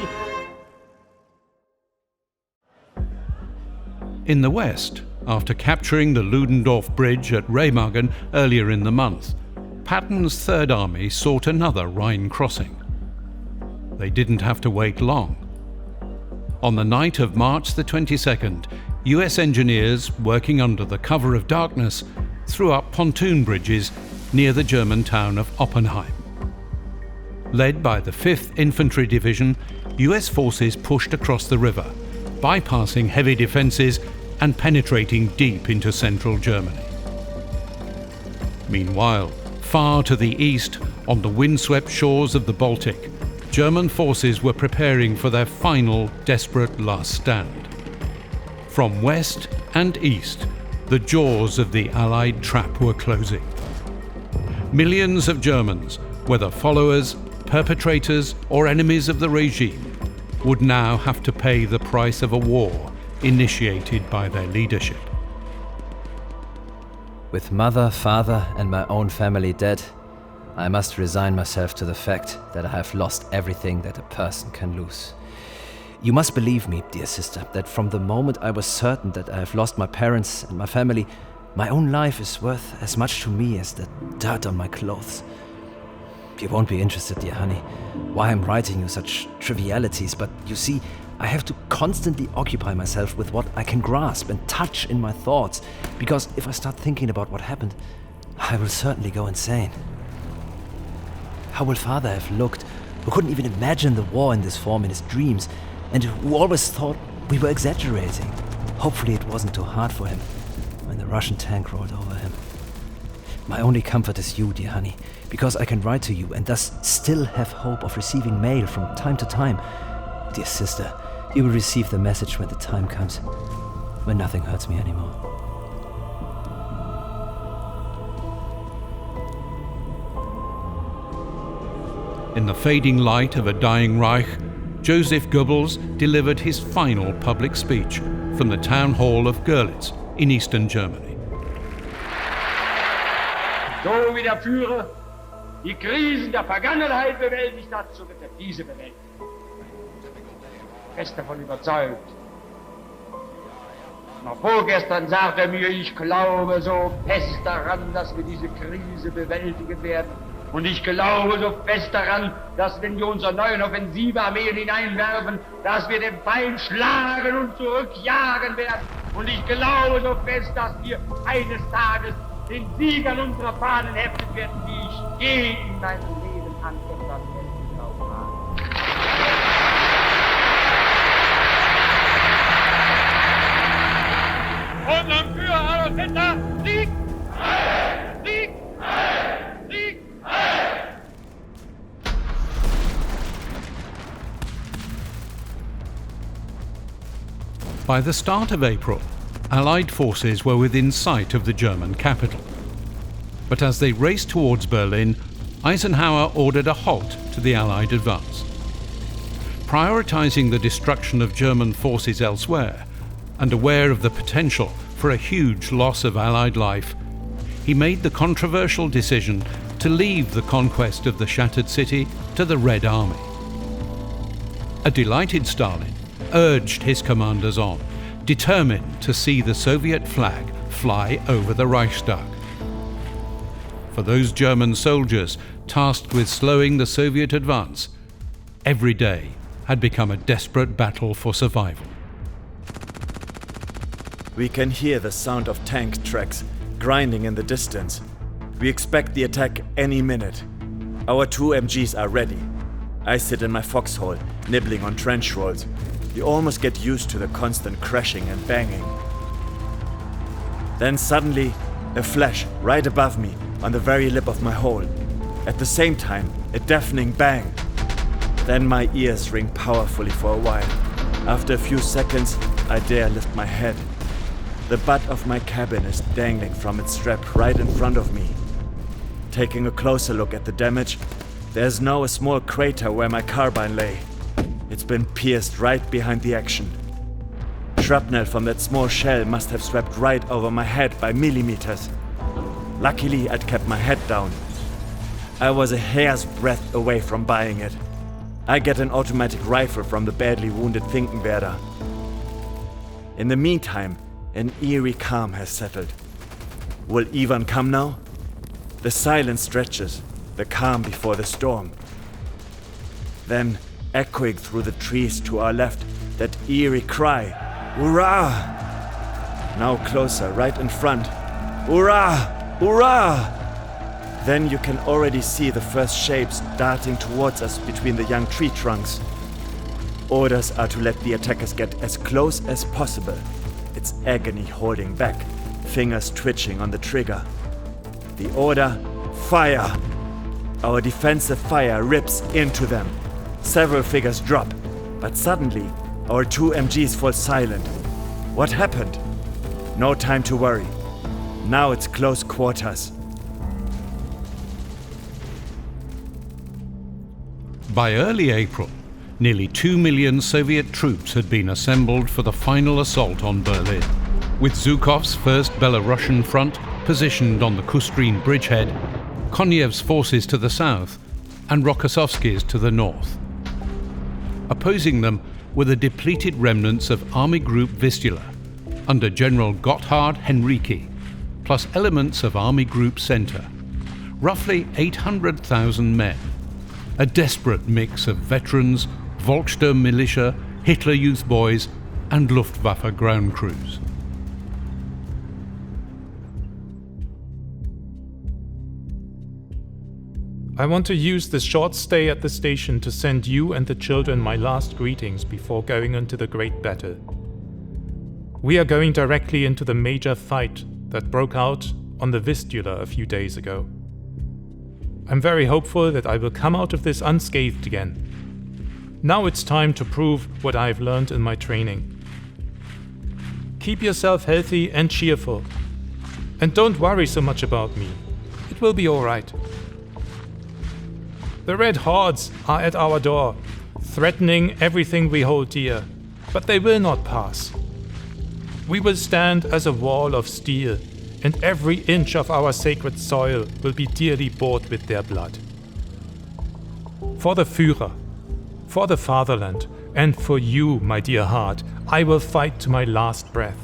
In the West, after capturing the Ludendorff Bridge at Remagen earlier in the month, Patton's Third Army sought another Rhine crossing. They didn't have to wait long. On the night of March the 22nd, US engineers, working under the cover of darkness, threw up pontoon bridges near the German town of Oppenheim. Led by the 5th Infantry Division, US forces pushed across the river, bypassing heavy defences and penetrating deep into central Germany. Meanwhile, far to the east, on the windswept shores of the Baltic, German forces were preparing for their final, desperate last stand. From west and east, the jaws of the Allied trap were closing. Millions of Germans, whether followers, perpetrators, or enemies of the regime, would now have to pay the price of a war initiated by their leadership. With mother, father, and my own family dead, I must resign myself to the fact that I have lost everything that a person can lose. You must believe me, dear sister, that from the moment I was certain that I have lost my parents and my family, my own life is worth as much to me as the dirt on my clothes. You won't be interested, dear honey, why I'm writing you such trivialities, but you see, I have to constantly occupy myself with what I can grasp and touch in my thoughts, because if I start thinking about what happened, I will certainly go insane. How will father have looked, who couldn't even imagine the war in this form in his dreams, and who always thought we were exaggerating? Hopefully it wasn't too hard for him when the Russian tank rolled over him. My only comfort is you, dear honey, because I can write to you and thus still have hope of receiving mail from time to time. Dear sister, You will receive the message when the time comes, when nothing hurts me anymore. In the fading light of a dying Reich, Joseph Goebbels delivered his final public speech from the town hall of Görlitz in eastern Germany. So wie der Führer die Krisen der Vergangenheit bewältigt hat, so wird er diese bewältigen. Fest davon überzeugt. Noch vorgestern sagte er mir, ich glaube so fest daran, dass wir diese Krise bewältigen werden. Und ich glaube so fest daran, dass wenn wir unsere neuen Offensivearmeen hineinwerfen, dass wir den Feind schlagen und zurückjagen werden. Und ich glaube so fest, dass wir eines Tages den Sieg an unserer Fahnen heften werden, wie ich je in meinem Leben an etwas geglaubt habe. Unserem Führer Adolf Hitler, Sieg! Sieg! Sieg! By the start of April, Allied forces were within sight of the German capital. But as they raced towards Berlin, Eisenhower ordered a halt to the Allied advance. Prioritizing the destruction of German forces elsewhere, and aware of the potential for a huge loss of Allied life, he made the controversial decision to leave the conquest of the shattered city to the Red Army. A delighted Stalin urged his commanders on, determined to see the Soviet flag fly over the Reichstag. For those German soldiers tasked with slowing the Soviet advance, every day had become a desperate battle for survival. We can hear the sound of tank tracks grinding in the distance. We expect the attack any minute. Our 2 MGs are ready. I sit in my foxhole, nibbling on trench rolls. You almost get used to the constant crashing and banging. Then suddenly, a flash right above me on the very lip of my hole. At the same time, a deafening bang. Then my ears ring powerfully for a while. After a few seconds, I dare lift my head. The butt of my cabin is dangling from its strap right in front of me. Taking a closer look at the damage, there's now a small crater where my carbine lay. It's been pierced right behind the action. Shrapnel from that small shell must have swept right over my head by millimeters. Luckily, I'd kept my head down. I was a hair's breadth away from buying it. I get an automatic rifle from the badly wounded Finkenwerder. In the meantime, an eerie calm has settled. Will Ivan come now? The silence stretches, the calm before the storm. Then, echoing through the trees to our left, that eerie cry, "Hurrah!" Now closer, right in front, "Hurrah! Hurrah!" Then you can already see the first shapes darting towards us between the young tree trunks. Orders are to let the attackers get as close as possible. It's agony holding back, fingers twitching on the trigger. The order, fire! Our defensive fire rips into them. Several figures drop, but suddenly our 2 MGs fall silent. What happened? No time to worry. Now it's close quarters. By early April, nearly 2 million Soviet troops had been assembled for the final assault on Berlin, with Zhukov's 1st Belarusian front positioned on the Kustrine bridgehead, Konyev's forces to the south, and Rokossovsky's to the north. Opposing them were the depleted remnants of Army Group Vistula, under General Gotthard Henrici, plus elements of Army Group Center, roughly 800,000 men, a desperate mix of veterans, VOLKSSTURM militia, Hitler Youth boys, and Luftwaffe ground crews. I want to use this short stay at the station to send you and the children my last greetings before going into the great battle. We are going directly into the major fight that broke out on the Vistula a few days ago. I'm very hopeful that I will come out of this unscathed again. Now it's time to prove what I've learned in my training. Keep yourself healthy and cheerful. And don't worry so much about me. It will be all right. The Red Hordes are at our door, threatening everything we hold dear, but they will not pass. We will stand as a wall of steel, and every inch of our sacred soil will be dearly bought with their blood. For the Führer, for the fatherland, and for you, my dear heart, I will fight to my last breath.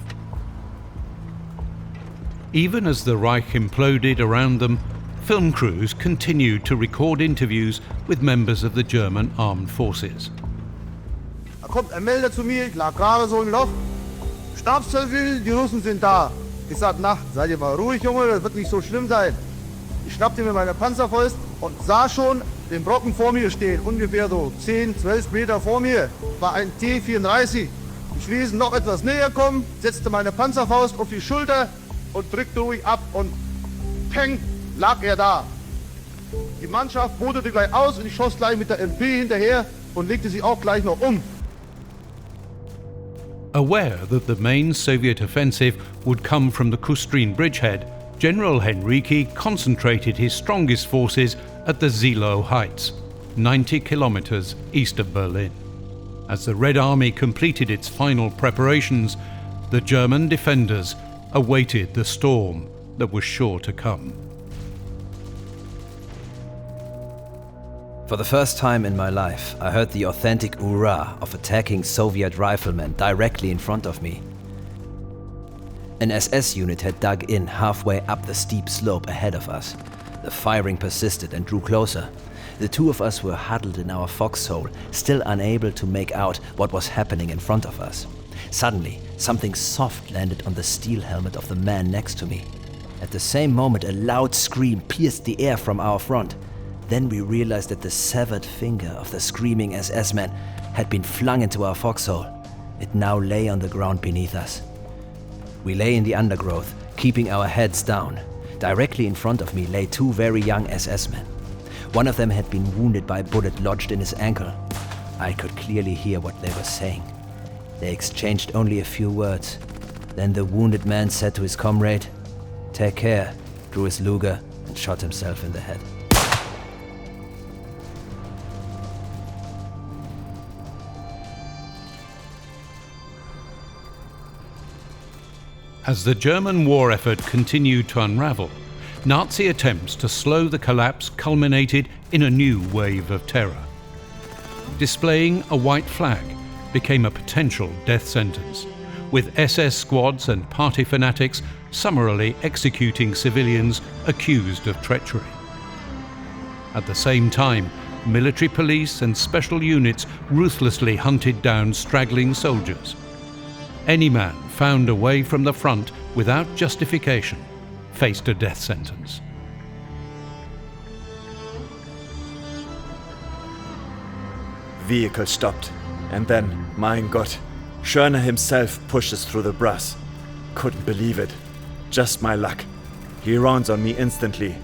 Even as the Reich imploded around them, film crews continued to record interviews with members of the German armed forces. Da kommt ein Melder zu mir, ich lag gerade so im Loch. Stabsfeldwil, die Russen sind da. Ich sag, na, seid ihr mal ruhig, Junge, das wird nicht so schlimm sein. Ich schnappte mir meine Panzerfaust und sah schon den Brocken vor mir stehen, ungefähr so 10, 12 Meter vor mir, war ein T-34. Ich ließ ihn noch etwas näher kommen, setzte meine Panzerfaust auf die Schulter und drückte ruhig ab und peng, lag er da. Die Mannschaft bodete gleich aus und ich schoss gleich mit der MP hinterher und legte sie auch gleich noch um. Aware that the main Soviet offensive would come from the Kustrin bridgehead, General Henrique concentrated his strongest forces at the SEELOW heights, 90 kilometers east of Berlin. As the Red Army completed its final preparations, the German defenders awaited the storm that was sure to come. For the first time in my life, I heard the authentic hurrah of attacking Soviet riflemen directly in front of me. An SS unit had dug in halfway up the steep slope ahead of us. The firing persisted and drew closer. The two of us were huddled in our foxhole, still unable to make out what was happening in front of us. Suddenly, something soft landed on the steel helmet of the man next to me. At the same moment, a loud scream pierced the air from our front. Then we realized that the severed finger of the screaming SS man had been flung into our foxhole. It now lay on the ground beneath us. We lay in the undergrowth, keeping our heads down. Directly in front of me lay two very young SS men. One of them had been wounded by a bullet lodged in his ankle. I could clearly hear what they were saying. They exchanged only a few words. Then the wounded man said to his comrade, "Take care," drew his Luger and shot himself in the head. As the German war effort continued to unravel, Nazi attempts to slow the collapse culminated in a new wave of terror. Displaying a white flag became a potential death sentence, with SS squads and party fanatics summarily executing civilians accused of treachery. At the same time, military police and special units ruthlessly hunted down straggling soldiers. Any man found away from the front without justification faced a death sentence. Vehicle stopped, and then, mein Gott, Schörner himself pushes through the brush. Couldn't believe it. Just my luck. He rounds on me instantly.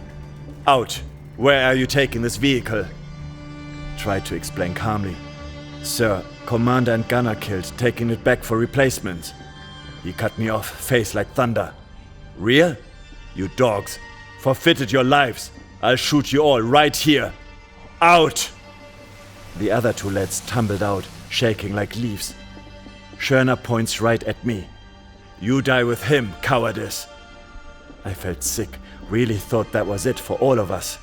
Out! Where are you taking this vehicle? Tried to explain calmly. Sir, commander and gunner killed, taking it back for replacement. He cut me off, face like thunder. Real? You dogs. Forfeited your lives. I'll shoot you all right here. Out! The other two lads tumbled out, shaking like leaves. Schörner points right at me. You die with him, cowardice. I felt sick, really thought that was it for all of us.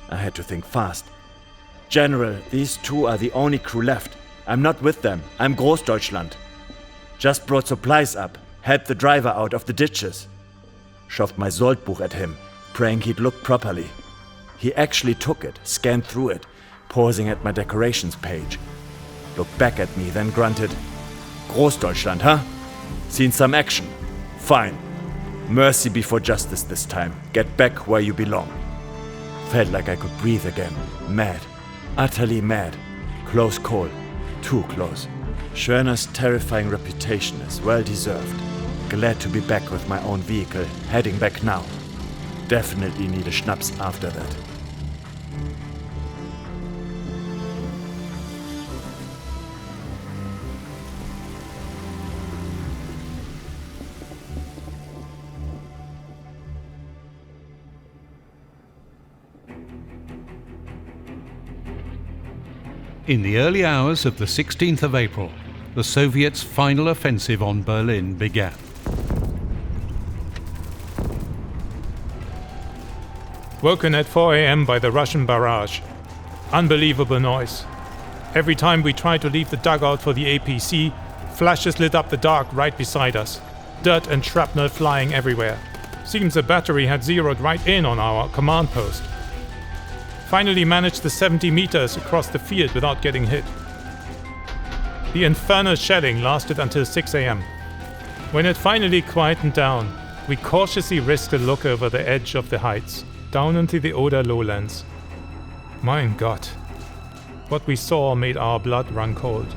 I had to think fast. General, these two are the only crew left. I'm not with them. I'm Großdeutschland. Just brought supplies up, helped the driver out of the ditches. Shoved my Soldbuch at him, praying he'd look properly. He actually took it, scanned through it, pausing at my decorations page. Looked back at me, then grunted, Großdeutschland, huh? Seen some action? Fine. Mercy before justice this time. Get back where you belong. Felt like I could breathe again. Mad. Utterly mad. Close call. Too close. Schörner's terrifying reputation is well deserved. Glad to be back with my own vehicle, heading back now. Definitely need a Schnaps after that. In the early hours of the 16th of April, the Soviets' final offensive on Berlin began. Woken at 4 a.m. by the Russian barrage. Unbelievable noise. Every time we tried to leave the dugout for the APC, flashes lit up the dark right beside us. Dirt and shrapnel flying everywhere. Seems the battery had zeroed right in on our command post. Finally managed the 70 meters across the field without getting hit. The infernal shelling lasted until 6 a.m. When it finally quietened down, we cautiously risked a look over the edge of the heights, down into the Oder lowlands. Mein Gott. What we saw made our blood run cold.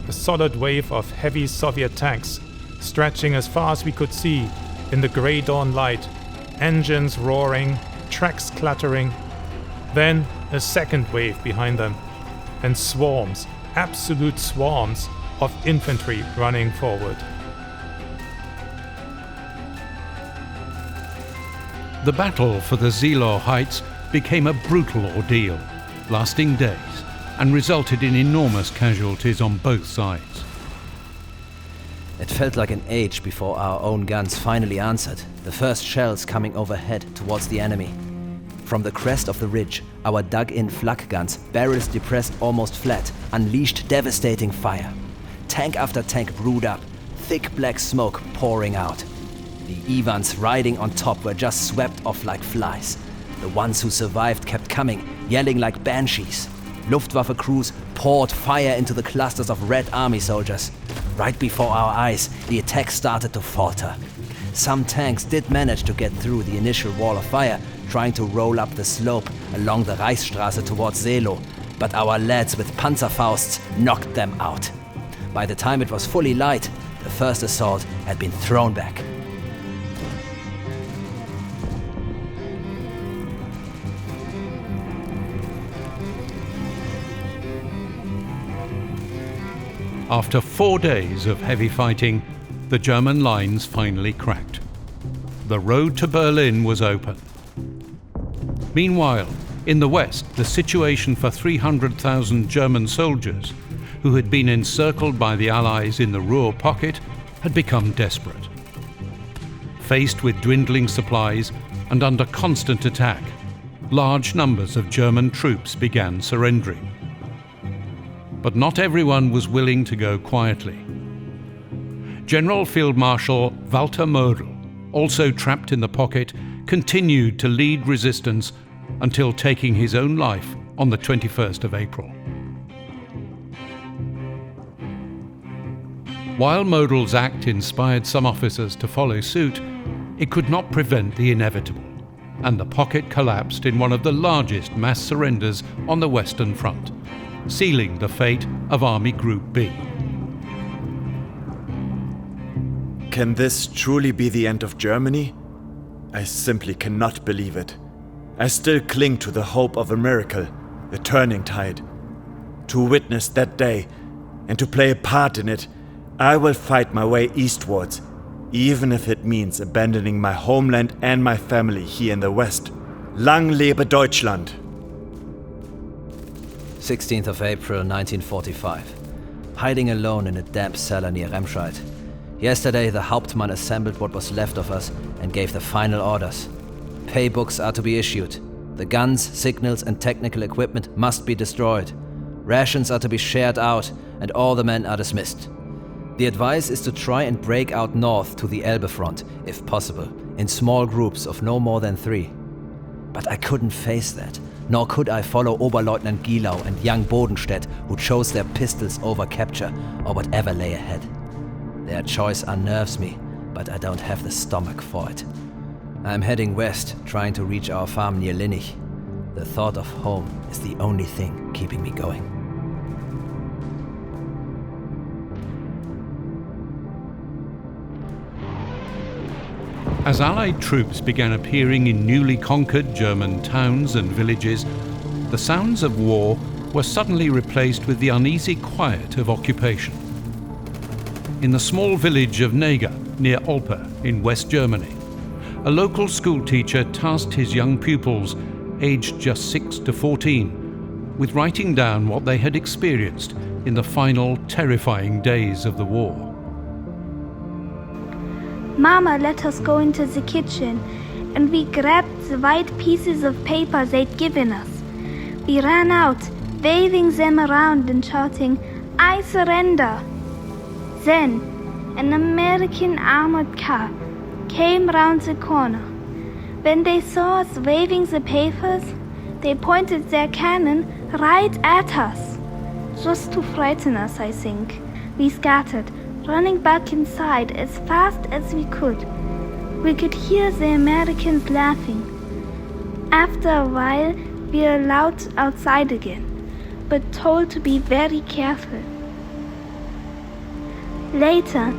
A solid wave of heavy Soviet tanks, stretching as far as we could see in the grey dawn light, engines roaring, tracks clattering. Then a second wave behind them, and swarms, absolute swarms, of infantry running forward. The battle for the SEELOW heights became a brutal ordeal, lasting days, and resulted in enormous casualties on both sides. It felt like an age before our own guns finally answered, the first shells coming overhead towards the enemy. From the crest of the ridge, our dug-in flak guns, barrels depressed almost flat, unleashed devastating fire. Tank after tank brewed up, thick black smoke pouring out. The Evans riding on top were just swept off like flies. The ones who survived kept coming, yelling like banshees. Luftwaffe crews poured fire into the clusters of Red Army soldiers. Right before our eyes, the attack started to falter. Some tanks did manage to get through the initial wall of fire, trying to roll up the slope along the Reichsstraße towards Seelow, but our lads with Panzerfausts knocked them out. By the time it was fully light, the first assault had been thrown back. After 4 days of heavy fighting, the German lines finally cracked. The road to Berlin was open. Meanwhile, in the west, the situation for 300,000 German soldiers, who had been encircled by the Allies in the Ruhr pocket, had become desperate. Faced with dwindling supplies and under constant attack, large numbers of German troops began surrendering. But not everyone was willing to go quietly. General Field Marshal Walter Model, also trapped in the pocket, continued to lead resistance until taking his own life on the 21st of April. While Model's act inspired some officers to follow suit, it could not prevent the inevitable, and the pocket collapsed in one of the largest mass surrenders on the Western Front, sealing the fate of Army Group B. Can this truly be the end of Germany? I simply cannot believe it. I still cling to the hope of a miracle, a turning tide. To witness that day and to play a part in it, I will fight my way eastwards, even if it means abandoning my homeland and my family here in the West. Lang lebe Deutschland! 16th of April 1945. Hiding alone in a damp cellar near Remscheid. Yesterday the Hauptmann assembled what was left of us and gave the final orders. Pay books are to be issued. The guns, signals and technical equipment must be destroyed. Rations are to be shared out and all the men are dismissed. The advice is to try and break out north to the Elbe front, if possible, in small groups of no more than 3. But I couldn't face that, nor could I follow Oberleutnant Gielau and young Bodenstedt, who chose their pistols over capture or whatever lay ahead. Their choice unnerves me, but I don't have the stomach for it. I'm heading west, trying to reach our farm near Linnich. The thought of home is the only thing keeping me going. As Allied troops began appearing in newly conquered German towns and villages, the sounds of war were suddenly replaced with the uneasy quiet of occupation. In the small village of Neger, near Olpe, in West Germany, a local school teacher tasked his young pupils, aged just 6 to 14, with writing down what they had experienced in the final terrifying days of the war. Mama let us go into the kitchen, and we grabbed the white pieces of paper they'd given us. We ran out, waving them around and shouting, "I surrender!" Then, an American armored car came round the corner. When they saw us waving the papers, they pointed their cannon right at us. Just to frighten us, I think. We scattered, running back inside as fast as we could. We could hear the Americans laughing. After a while, we were allowed outside again, but told to be very careful. Later,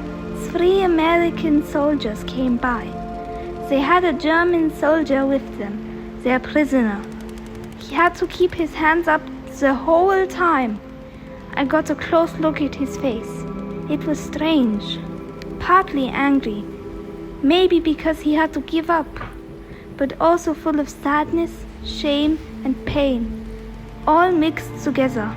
3 American soldiers came by. They had a German soldier with them, their prisoner. He had to keep his hands up the whole time. I got a close look at his face. It was strange, partly angry, maybe because he had to give up, but also full of sadness, shame, and pain, all mixed together.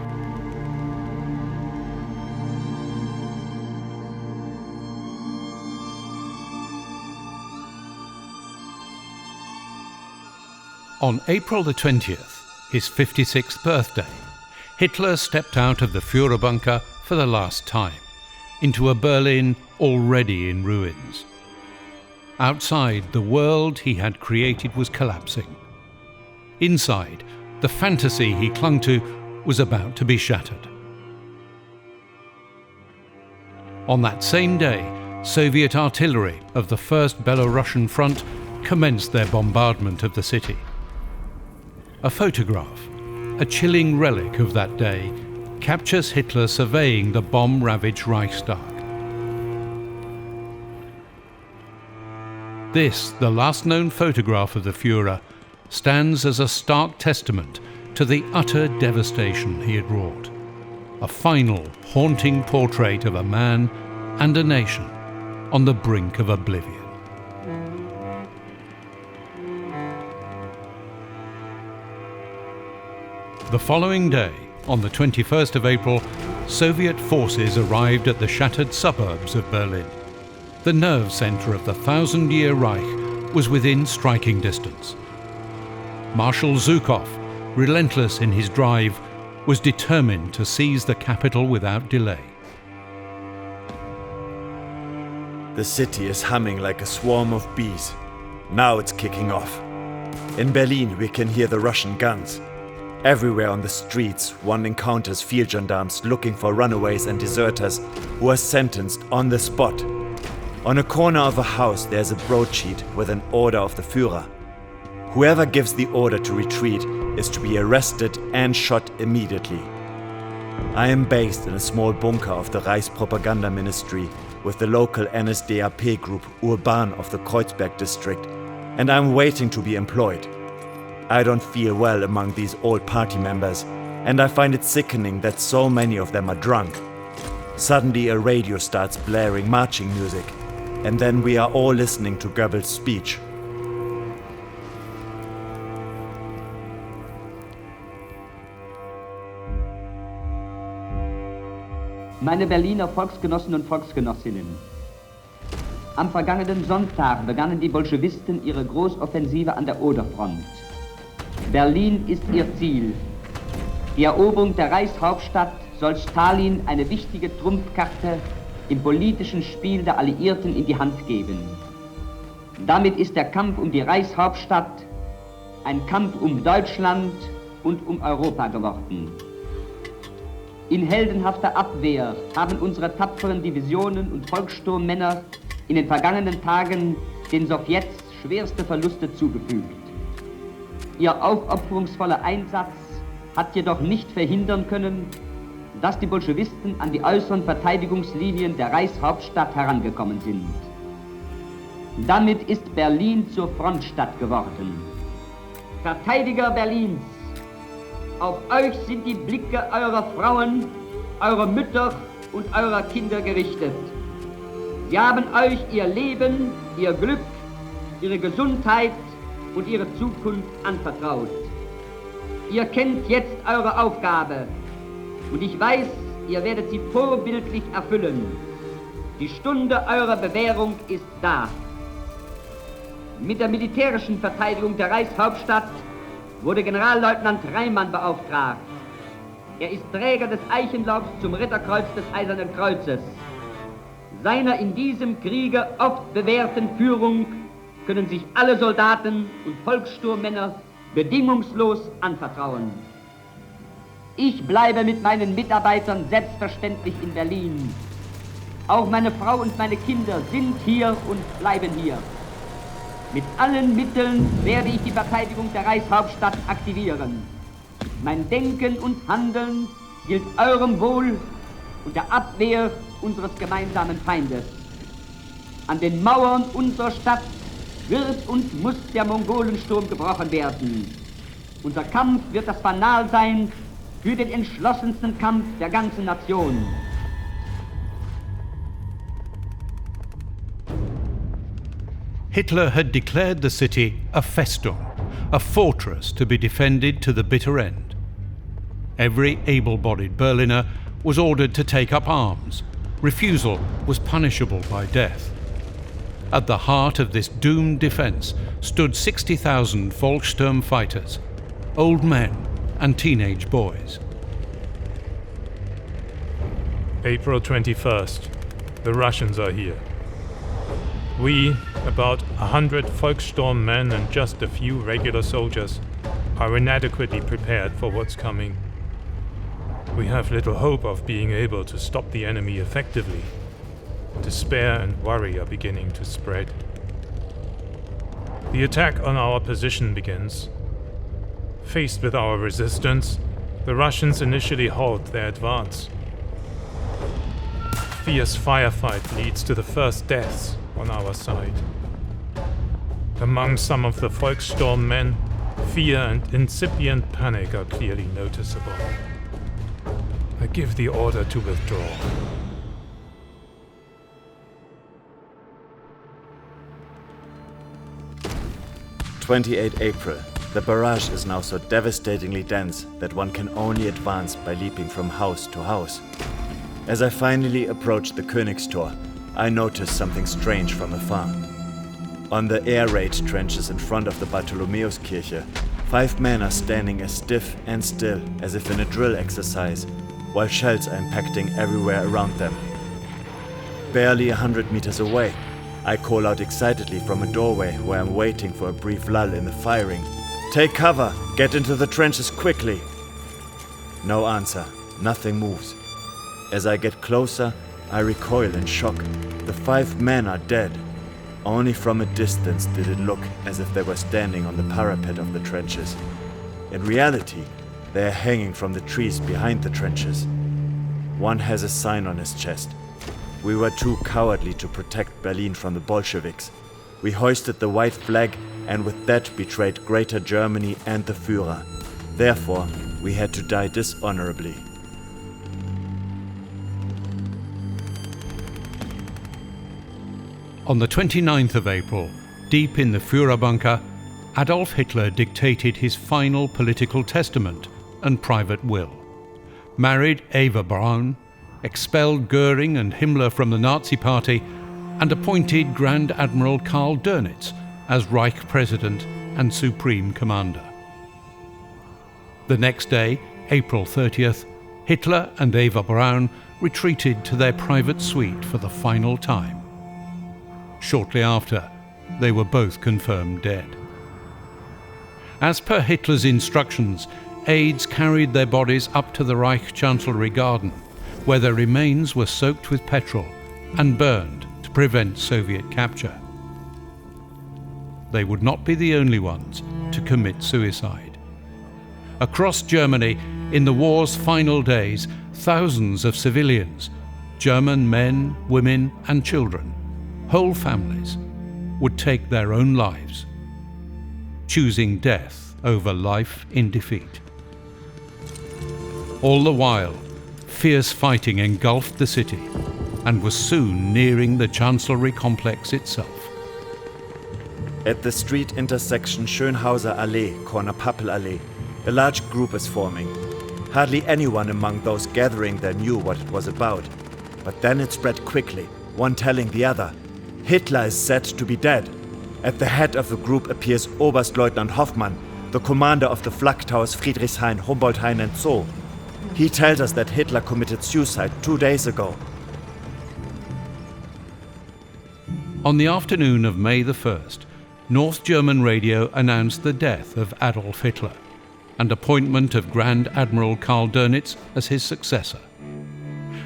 On April the 20th, his 56th birthday, Hitler stepped out of the Führerbunker for the last time, into a Berlin already in ruins. Outside, the world he had created was collapsing. Inside, the fantasy he clung to was about to be shattered. On that same day, Soviet artillery of the 1st Belarusian Front commenced their bombardment of the city. A photograph, a chilling relic of that day, captures Hitler surveying the bomb-ravaged Reichstag. This, the last known photograph of the Führer, stands as a stark testament to the utter devastation he had wrought. A final, haunting portrait of a man and a nation on the brink of oblivion. The following day, on the 21st of April, Soviet forces arrived at the shattered suburbs of Berlin. The nerve center of the 1,000-year Reich was within striking distance. Marshal Zhukov, relentless in his drive, was determined to seize the capital without delay. The city is humming like a swarm of bees. Now it's kicking off. In Berlin we can hear the Russian guns. Everywhere on the streets, one encounters field gendarmes looking for runaways and deserters who are sentenced on the spot. On a corner of a house there's a broadsheet with an order of the Führer. Whoever gives the order to retreat is to be arrested and shot immediately. I am based in a small bunker of the Reichspropaganda Ministry with the local NSDAP group Urban of the Kreuzberg district, and I'm waiting to be employed. I don't feel well among these old party members, and I find it sickening that so many of them are drunk. Suddenly a radio starts blaring marching music, and then we are all listening to Goebbels' speech. Meine Berliner Volksgenossen und Volksgenossinnen, am vergangenen Sonntag begannen die Bolschewisten ihre Großoffensive an der Oderfront. Berlin ist ihr Ziel. Die Eroberung der Reichshauptstadt soll Stalin eine wichtige Trumpfkarte im politischen Spiel der Alliierten in die Hand geben. Damit ist der Kampf um die Reichshauptstadt ein Kampf um Deutschland und um Europa geworden. In heldenhafter Abwehr haben unsere tapferen Divisionen und Volkssturmmänner in den vergangenen Tagen den Sowjets schwerste Verluste zugefügt. Ihr aufopferungsvoller Einsatz hat jedoch nicht verhindern können, dass die Bolschewisten an die äußeren Verteidigungslinien der Reichshauptstadt herangekommen sind. Damit ist Berlin zur Frontstadt geworden. Verteidiger Berlins, auf euch sind die Blicke eurer Frauen, eurer Mütter und eurer Kinder gerichtet. Sie haben euch ihr Leben, ihr Glück, ihre Gesundheit und ihre Zukunft anvertraut. Ihr kennt jetzt eure Aufgabe und ich weiß, ihr werdet sie vorbildlich erfüllen. Die Stunde eurer Bewährung ist da. Mit der militärischen Verteidigung der Reichshauptstadt wurde Generalleutnant Reimann beauftragt. Er ist Träger des Eichenlaubs zum Ritterkreuz des Eisernen Kreuzes. Seiner in diesem Kriege oft bewährten Führung können sich alle Soldaten und Volkssturmmänner bedingungslos anvertrauen. Ich bleibe mit meinen Mitarbeitern selbstverständlich in Berlin. Auch meine Frau und meine Kinder sind hier und bleiben hier. Mit allen Mitteln werde ich die Verteidigung der Reichshauptstadt aktivieren. Mein Denken und Handeln gilt eurem Wohl und der Abwehr unseres gemeinsamen Feindes. An den Mauern unserer Stadt wird und muss der Mongolensturm gebrochen werden. Unser Kampf wird das Fanal sein für den entschlossensten Kampf der ganzen Nation. Hitler had declared the city a Festung, a fortress to be defended to the bitter end. Every able-bodied Berliner was ordered to take up arms. Refusal was punishable by death. At the heart of this doomed defence stood 60,000 VOLKSSTURM fighters, old men and teenage boys. April 21st. The Russians are here. We, about 100 Volkssturm men and just a few regular soldiers, are inadequately prepared for what's coming. We have little hope of being able to stop the enemy effectively. Despair and worry are beginning to spread. The attack on our position begins. Faced with our resistance, the Russians initially halt their advance. Fierce firefight leads to the first deaths on our side. Among some of the Volkssturm men, fear and incipient panic are clearly noticeable. I give the order to withdraw. April. The barrage is now so devastatingly dense that one can only advance by leaping from house to house. As I finally approach the Königstor, I notice something strange from afar. On the air raid trenches in front of the Bartholomäuskirche, 5 men are standing as stiff and still as if in a drill exercise, while shells are impacting everywhere around them. Barely 100 meters away, I call out excitedly from a doorway where I'm waiting for a brief lull in the firing. Take cover! Get into the trenches quickly! No answer. Nothing moves. As I get closer, I recoil in shock. The 5 men are dead. Only from a distance did it look as if they were standing on the parapet of the trenches. In reality, they are hanging from the trees behind the trenches. One has a sign on his chest. We were too cowardly to protect Berlin from the Bolsheviks. We hoisted the white flag and with that betrayed Greater Germany and the Führer. Therefore, we had to die dishonorably. On the 29th of April, deep in the FÜHRERBUNKER, Adolf Hitler dictated his final political testament and private will, married Eva Braun, expelled Goering and Himmler from the Nazi Party, and appointed Grand Admiral Karl Dönitz as Reich President and Supreme Commander. The next day, April 30th, Hitler and Eva Braun retreated to their private suite for the final time. Shortly after, they were both confirmed dead. As per Hitler's instructions, aides carried their bodies up to the Reich Chancellery Garden, where their remains were soaked with petrol and burned to prevent Soviet capture. They would not be the only ones to commit suicide. Across Germany, in the war's final days, thousands of civilians, German men, women and children, whole families, would take their own lives, choosing death over life in defeat. All the while, fierce fighting engulfed the city and was soon nearing the Chancellery complex itself. At the street intersection Schönhauser Allee, corner Pappelallee, A large group is forming. Hardly anyone among those gathering there knew what it was about. But then it spread quickly, one telling the other. Hitler is said to be dead. At the head of the group appears Oberstleutnant Hoffmann, the commander of the flak towers Friedrichshain, Humboldthain and Zoo. He tells us that Hitler committed suicide 2 days ago. On the afternoon of May the 1st, North German radio announced the death of Adolf Hitler and appointment of Grand Admiral Karl Dönitz as his successor.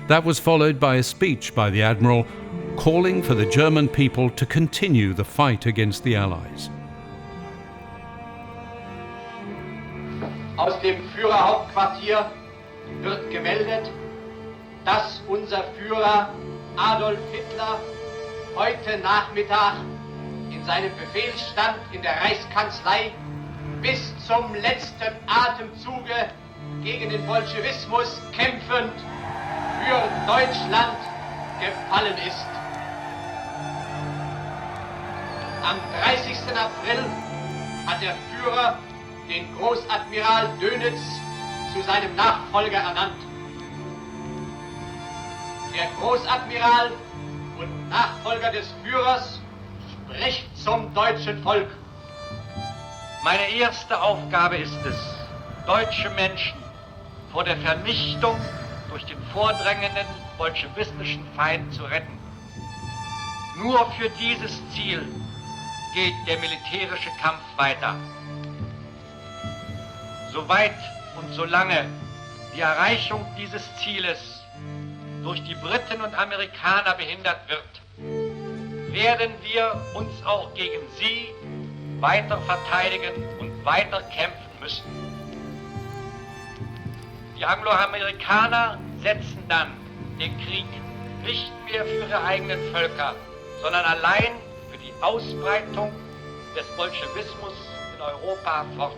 That was followed by a speech by the Admiral calling for the German people to continue the fight against the Allies. Aus dem Führerhauptquartier wird gemeldet, dass unser Führer Adolf Hitler heute Nachmittag in seinem Befehlsstand in der Reichskanzlei bis zum letzten Atemzuge gegen den Bolschewismus kämpfend für Deutschland gefallen ist. Am 30. April hat der Führer den Großadmiral Dönitz zu seinem Nachfolger ernannt. Der Großadmiral und Nachfolger des Führers spricht zum deutschen Volk. Meine erste Aufgabe ist es, deutsche Menschen vor der Vernichtung durch den vordrängenden bolschewistischen Feind zu retten. Nur für dieses Ziel geht der militärische Kampf weiter. Soweit und solange die Erreichung dieses Zieles durch die Briten und Amerikaner behindert wird, werden wir uns auch gegen sie weiter verteidigen und weiter kämpfen müssen. Die Angloamerikaner setzen dann den Krieg nicht mehr für ihre eigenen Völker, sondern allein für die Ausbreitung des Bolschewismus in Europa fort.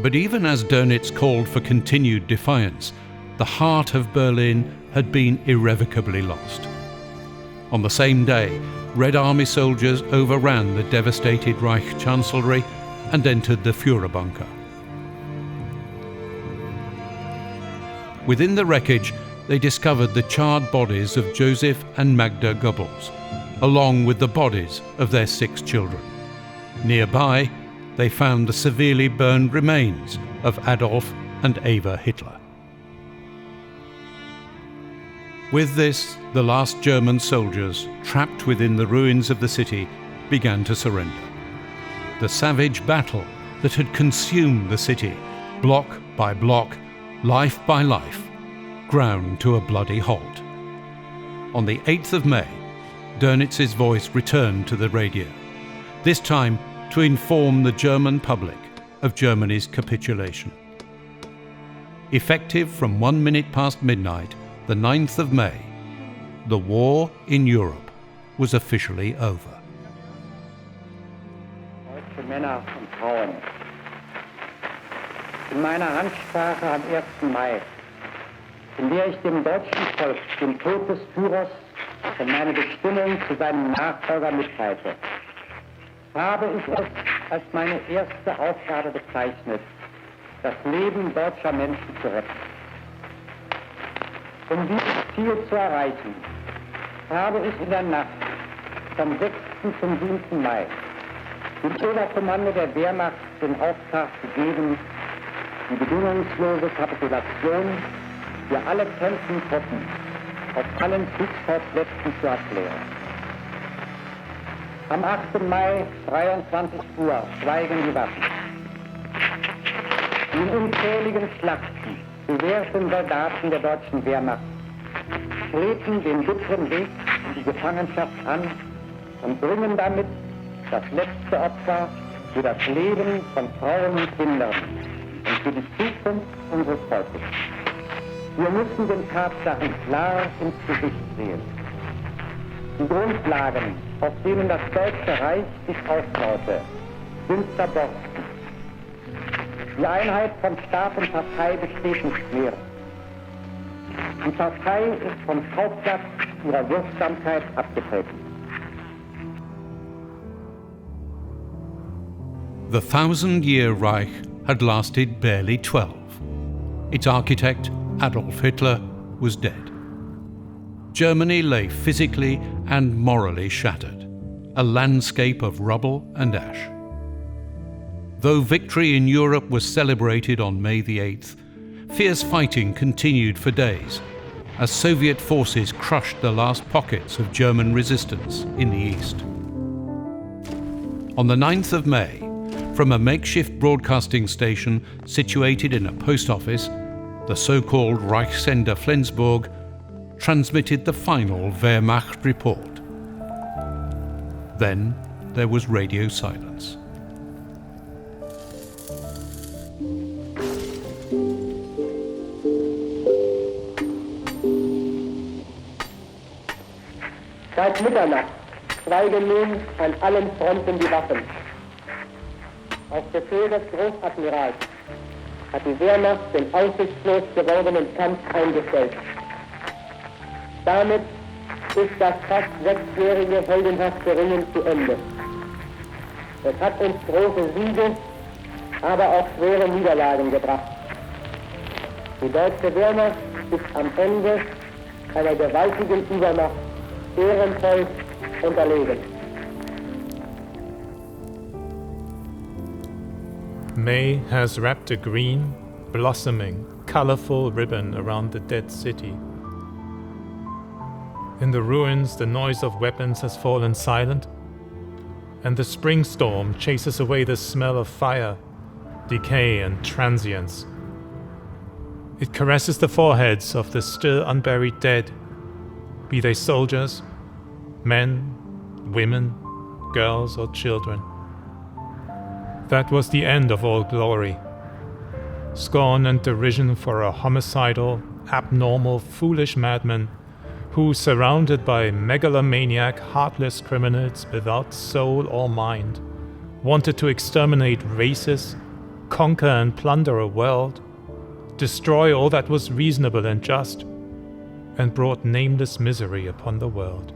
But even as Dönitz called for continued defiance, the heart of Berlin had been irrevocably lost. On the same day, Red Army soldiers overran the devastated Reich Chancellery and entered the Führerbunker. Within the wreckage, they discovered the charred bodies of Joseph and Magda Goebbels, along with the bodies of their 6 children. Nearby, they found the severely burned remains of Adolf and Eva Hitler. With this, the last German soldiers, trapped within the ruins of the city, began to surrender. The savage battle that had consumed the city, block by block, life by life, ground to a bloody halt. On the 8th of May, Dönitz's voice returned to the radio, this time to inform the German public of Germany's capitulation. Effective from 1 minute past midnight, the 9th of May, the war in Europe was officially over. Deutsche Männer und Frauen, in meiner Ansprache am 1. Mai, in der ich dem deutschen Volk den Tod des Führers und meine Bestimmung zu seinem Nachfolger mitteilte, habe ich es als meine erste Aufgabe bezeichnet, das Leben deutscher Menschen zu retten. Um dieses Ziel zu erreichen, habe ich in der Nacht vom 6. zum 7. Mai dem Oberkommando der Wehrmacht den Auftrag gegeben, die bedingungslose Kapitulation für alle kämpfenden Truppen auf allen Kriegsschauplätzen zu erklären. Am 8. Mai, 23 Uhr, schweigen die Waffen. Die in unzähligen Schlachten bewährten Soldaten der deutschen Wehrmacht treten den bitteren Weg in die Gefangenschaft an und bringen damit das letzte Opfer für das Leben von Frauen und Kindern und für die Zukunft unseres Volkes. Wir müssen den Tatsachen klar ins Gesicht sehen. Die Grundlagen, auf denen das Deutsche Reich sich aufbaute, sind zerborsten. Die Einheit von Staat und Partei besteht nicht mehr. Die Partei ist vom Schauplatz ihrer Wirksamkeit abgetreten. The 1,000-year Reich had lasted barely 12. Its architect, Adolf Hitler, was dead. Germany lay physically and morally shattered, a landscape of rubble and ash. Though victory in Europe was celebrated on May the 8th, fierce fighting continued for days as Soviet forces crushed the last pockets of German resistance in the east. On the 9th of May, from a makeshift broadcasting station situated in a post office, the so-called Reichssender Flensburg transmitted the final Wehrmacht report. Then there was radio silence. Seit Mitternacht schweigen nun an allen Fronten die Waffen. Auf Befehl des Großadmirals hat die Wehrmacht den aussichtslos gewordenen Kampf eingestellt. Damit ist das fast 6-jährige heldenhafte Ringen zu Ende. Es hat uns große Siege, aber auch schwere Niederlagen gebracht. Die deutsche Wehrmacht ist am Ende einer gewaltigen Übermacht ehrenvoll unterlegen. May has wrapped a green, blossoming, colorful ribbon around the dead city. In the ruins, the noise of weapons has fallen silent, and the spring storm chases away the smell of fire, decay, and transience. It caresses the foreheads of the still unburied dead, be they soldiers, men, women, girls, or children. That was the end of all glory. Scorn and derision for a homicidal, abnormal, foolish madman who, surrounded by megalomaniac, heartless criminals without soul or mind, wanted to exterminate races, conquer and plunder a world, destroy all that was reasonable and just, and brought nameless misery upon the world.